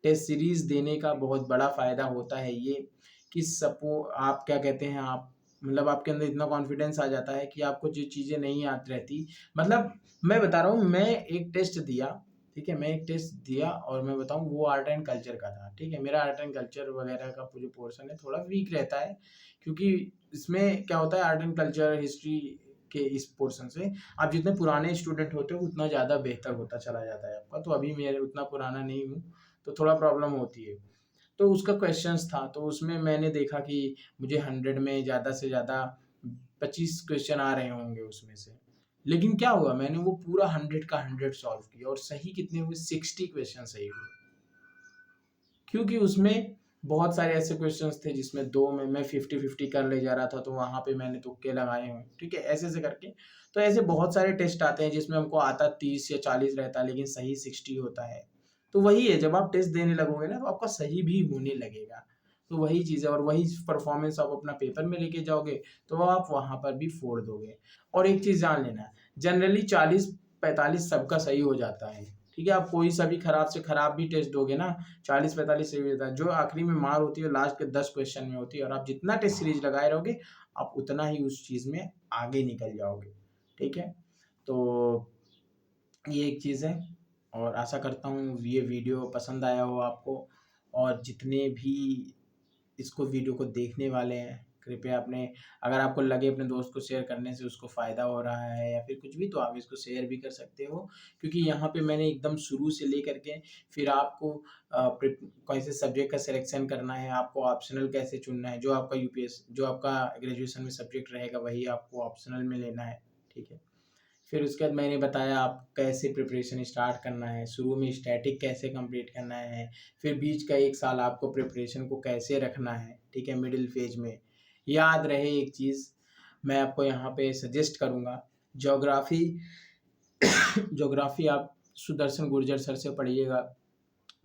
टेस्ट सीरीज देने का बहुत बड़ा फ़ायदा होता है ये कि सपो आप क्या कहते हैं, आप मतलब आपके अंदर इतना कॉन्फिडेंस आ जाता है कि आपको जो चीज़ें नहीं याद रहती, मतलब मैं बता रहा हूँ, मैं एक टेस्ट दिया, ठीक है, मैं एक टेस्ट दिया और मैं बताऊँ वो आर्ट एंड कल्चर का था। ठीक है, मेरा आर्ट एंड कल्चर वगैरह का जो पोर्शन है थोड़ा वीक रहता है, क्योंकि इसमें क्या होता है आर्ट एंड कल्चर हिस्ट्री के इस पोर्शन से आप जितने पुराने स्टूडेंट होते हो उतना ज़्यादा बेहतर होता चला जाता है आपका। तो अभी मैं उतना पुराना नहीं हूँ तो थोड़ा प्रॉब्लम होती है। तो उसका क्वेश्चंस था, तो उसमें मैंने देखा कि मुझे 100 में ज़्यादा से ज़्यादा 25 क्वेश्चन आ रहे होंगे उसमें से। लेकिन क्या हुआ, मैंने वो पूरा 100 का 100 सॉल्व किया और सही कितने हुए, 60 क्वेश्चन सही हुए। क्योंकि उसमें बहुत सारे ऐसे क्वेश्चंस थे जिसमें 2 में मैं 50-50 कर ले जा रहा था, तो वहाँ पे मैंने तुक्के लगाए हैं। ठीक है, ऐसे-ऐसे करके। तो ऐसे बहुत सारे टेस्ट आते हैं जिसमें हमको आता 30 या 40 रहता है लेकिन सही 60 होता है। तो वही है, जब आप टेस्ट देने लगोगे ना तो आपका सही भी होने लगेगा। तो वही चीज़ है, और वही परफॉर्मेंस आप अपना पेपर में लेके जाओगे तो आप वहाँ पर भी फोड़ दोगे। और एक चीज़ जान लेना, जनरली 40-45 सबका सही हो जाता है। ठीक है, आप कोई सा भी खराब से खराब भी टेस्ट दोगे ना, 40-45 सही हो जाता है। जो आखिरी में मार होती है लास्ट के 10 क्वेश्चन में होती है, और आप जितना टेस्ट सीरीज लगाए रहोगे आप उतना ही उस चीज़ में आगे निकल जाओगे। ठीक है, तो ये एक चीज़ है, और आशा करता हूँ ये वीडियो पसंद आया हो आपको। और जितने भी इसको वीडियो को देखने वाले हैं, कृपया अपने, अगर आपको लगे अपने दोस्त को शेयर करने से उसको फ़ायदा हो रहा है या फिर कुछ भी, तो आप इसको शेयर भी कर सकते हो। क्योंकि यहाँ पे मैंने एकदम शुरू से लेकर के फिर आपको कैसे सब्जेक्ट का सिलेक्शन करना है, आपको ऑप्शनल कैसे चुनना है, जो आपका यूपीएस जो आपका ग्रेजुएशन में सब्जेक्ट रहेगा वही आपको ऑप्शनल में लेना है। ठीक है, फिर उसके बाद मैंने बताया आप कैसे प्रिपरेशन स्टार्ट करना है, शुरू में स्टैटिक कैसे कंप्लीट करना है, फिर बीच का 1 साल आपको प्रिपरेशन को कैसे रखना है। ठीक है, मिडिल फेज में याद रहे एक चीज़ मैं आपको यहाँ पे सजेस्ट करूँगा, ज्योग्राफी ज्योग्राफी आप सुदर्शन गुर्जर सर से पढ़िएगा।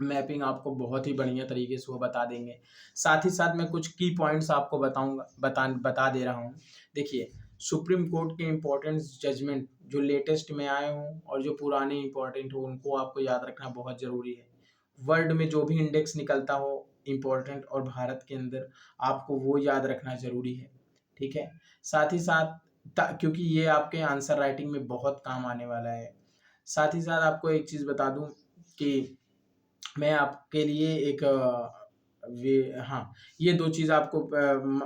मैपिंग आपको बहुत ही बढ़िया तरीके से वो बता देंगे। साथ ही साथ मैं कुछ की पॉइंट्स आपको बता दे रहा हूँ। देखिए, सुप्रीम कोर्ट के इम्पोर्टेंट जजमेंट जो लेटेस्ट में आए हों और जो पुराने इम्पोर्टेंट हो उनको आपको याद रखना बहुत ज़रूरी है। वर्ल्ड में जो भी इंडेक्स निकलता हो इम्पोर्टेंट और भारत के अंदर, आपको वो याद रखना ज़रूरी है। ठीक है, साथ ही साथ क्योंकि ये आपके आंसर राइटिंग में बहुत काम आने वाला है। साथ ही साथ आपको एक चीज़ बता दूँ कि मैं आपके लिए एक हाँ, ये 2 चीज़ आपको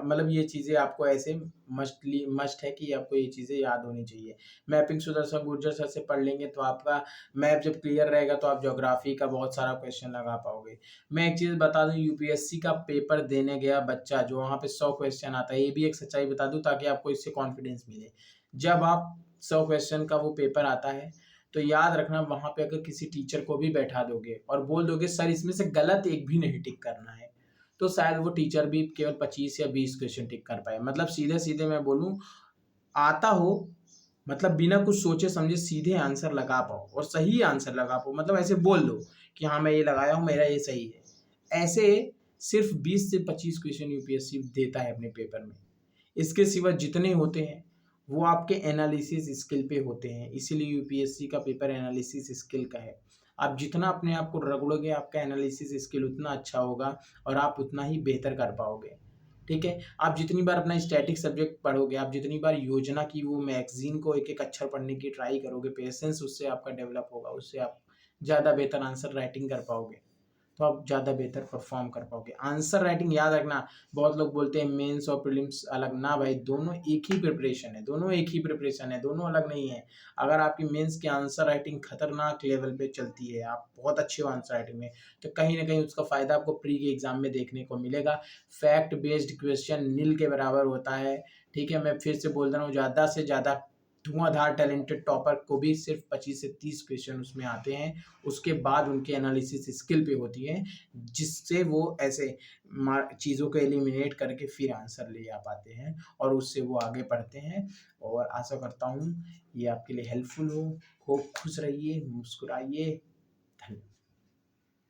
मतलब ये चीज़ें आपको ऐसे मस्ट है कि आपको ये चीज़ें याद होनी चाहिए। मैपिंग सुदर्शन गुर्जर सर से पढ़ लेंगे तो आपका मैप जब क्लियर रहेगा तो आप ज्योग्राफ़ी का बहुत सारा क्वेश्चन लगा पाओगे। मैं एक चीज़ बता दूँ, यूपीएससी का पेपर देने गया बच्चा जो वहाँ पे 100 क्वेश्चन आता है, ये भी एक सच्चाई बता दूँ ताकि आपको इससे कॉन्फिडेंस मिले। जब आप 100 क्वेश्चन का वो पेपर आता है, तो याद रखना वहाँ पे अगर किसी टीचर को भी बैठा दोगे और बोल दोगे सर इसमें से गलत एक भी नहीं टिक करना है, तो शायद वो टीचर भी केवल 25 या 20 क्वेश्चन टिक कर पाए। मतलब सीधे-सीधे मैं बोलूँ, आता हो मतलब बिना कुछ सोचे समझे सीधे आंसर लगा पाओ और सही आंसर लगा पाओ। मतलब ऐसे बोल दो कि हाँ, मैं ये लगाया हूँ, मेरा ये सही है। ऐसे सिर्फ़ 20 से 25 क्वेश्चन यूपीएससी देता है अपने पेपर में। इसके सिवा जितने होते हैं, वो आपके एनालिसिस स्किल पे होते हैं। इसीलिए यूपीएससी का पेपर एनालिसिस स्किल का है। आप जितना अपने आप को रगड़ोगे, आपका एनालिसिस स्किल उतना अच्छा होगा और आप उतना ही बेहतर कर पाओगे। ठीक है? आप जितनी बार अपना स्टैटिक सब्जेक्ट पढ़ोगे, आप जितनी बार योजना की वो मैगज़ीन को एक-एक अक्षर पढ़ने की ट्राई करोगे, पेशेंस उससे आपका डेवलप होगा, उससे आप ज़्यादा बेहतर आंसर राइटिंग कर पाओगे। तो आप ज़्यादा बेहतर परफ़ॉर्म कर पाओगे। आंसर राइटिंग याद रखना, बहुत लोग बोलते हैं मेंस और प्रीलिम्स अलग, ना भाई, दोनों एक ही प्रिपरेशन है, दोनों एक ही प्रिपरेशन है, दोनों अलग नहीं है। अगर आपकी मेंस की आंसर राइटिंग खतरनाक लेवल पे चलती है, आप बहुत अच्छे हो आंसर राइटिंग में, तो कहीं न कहीं उसका फ़ायदा आपको प्री के एग्ज़ाम में देखने को मिलेगा। फैक्ट बेस्ड क्वेश्चन नील के बराबर होता है, ठीक है? मैं फिर से बोल रहा हूँ, ज़्यादा से ज़्यादा धुआँधार टैलेंटेड टॉपर को भी सिर्फ़ 25 से 30 क्वेश्चन उसमें आते हैं। उसके बाद उनकी एनालिसिस स्किल पे होती है, जिससे वो ऐसे चीज़ों को एलिमिनेट करके फिर आंसर ले आ पाते हैं और उससे वो आगे बढ़ते हैं। और आशा करता हूँ ये आपके लिए हेल्पफुल हो। खूब खुश रहिए, मुस्कुराइए। धन्यवाद।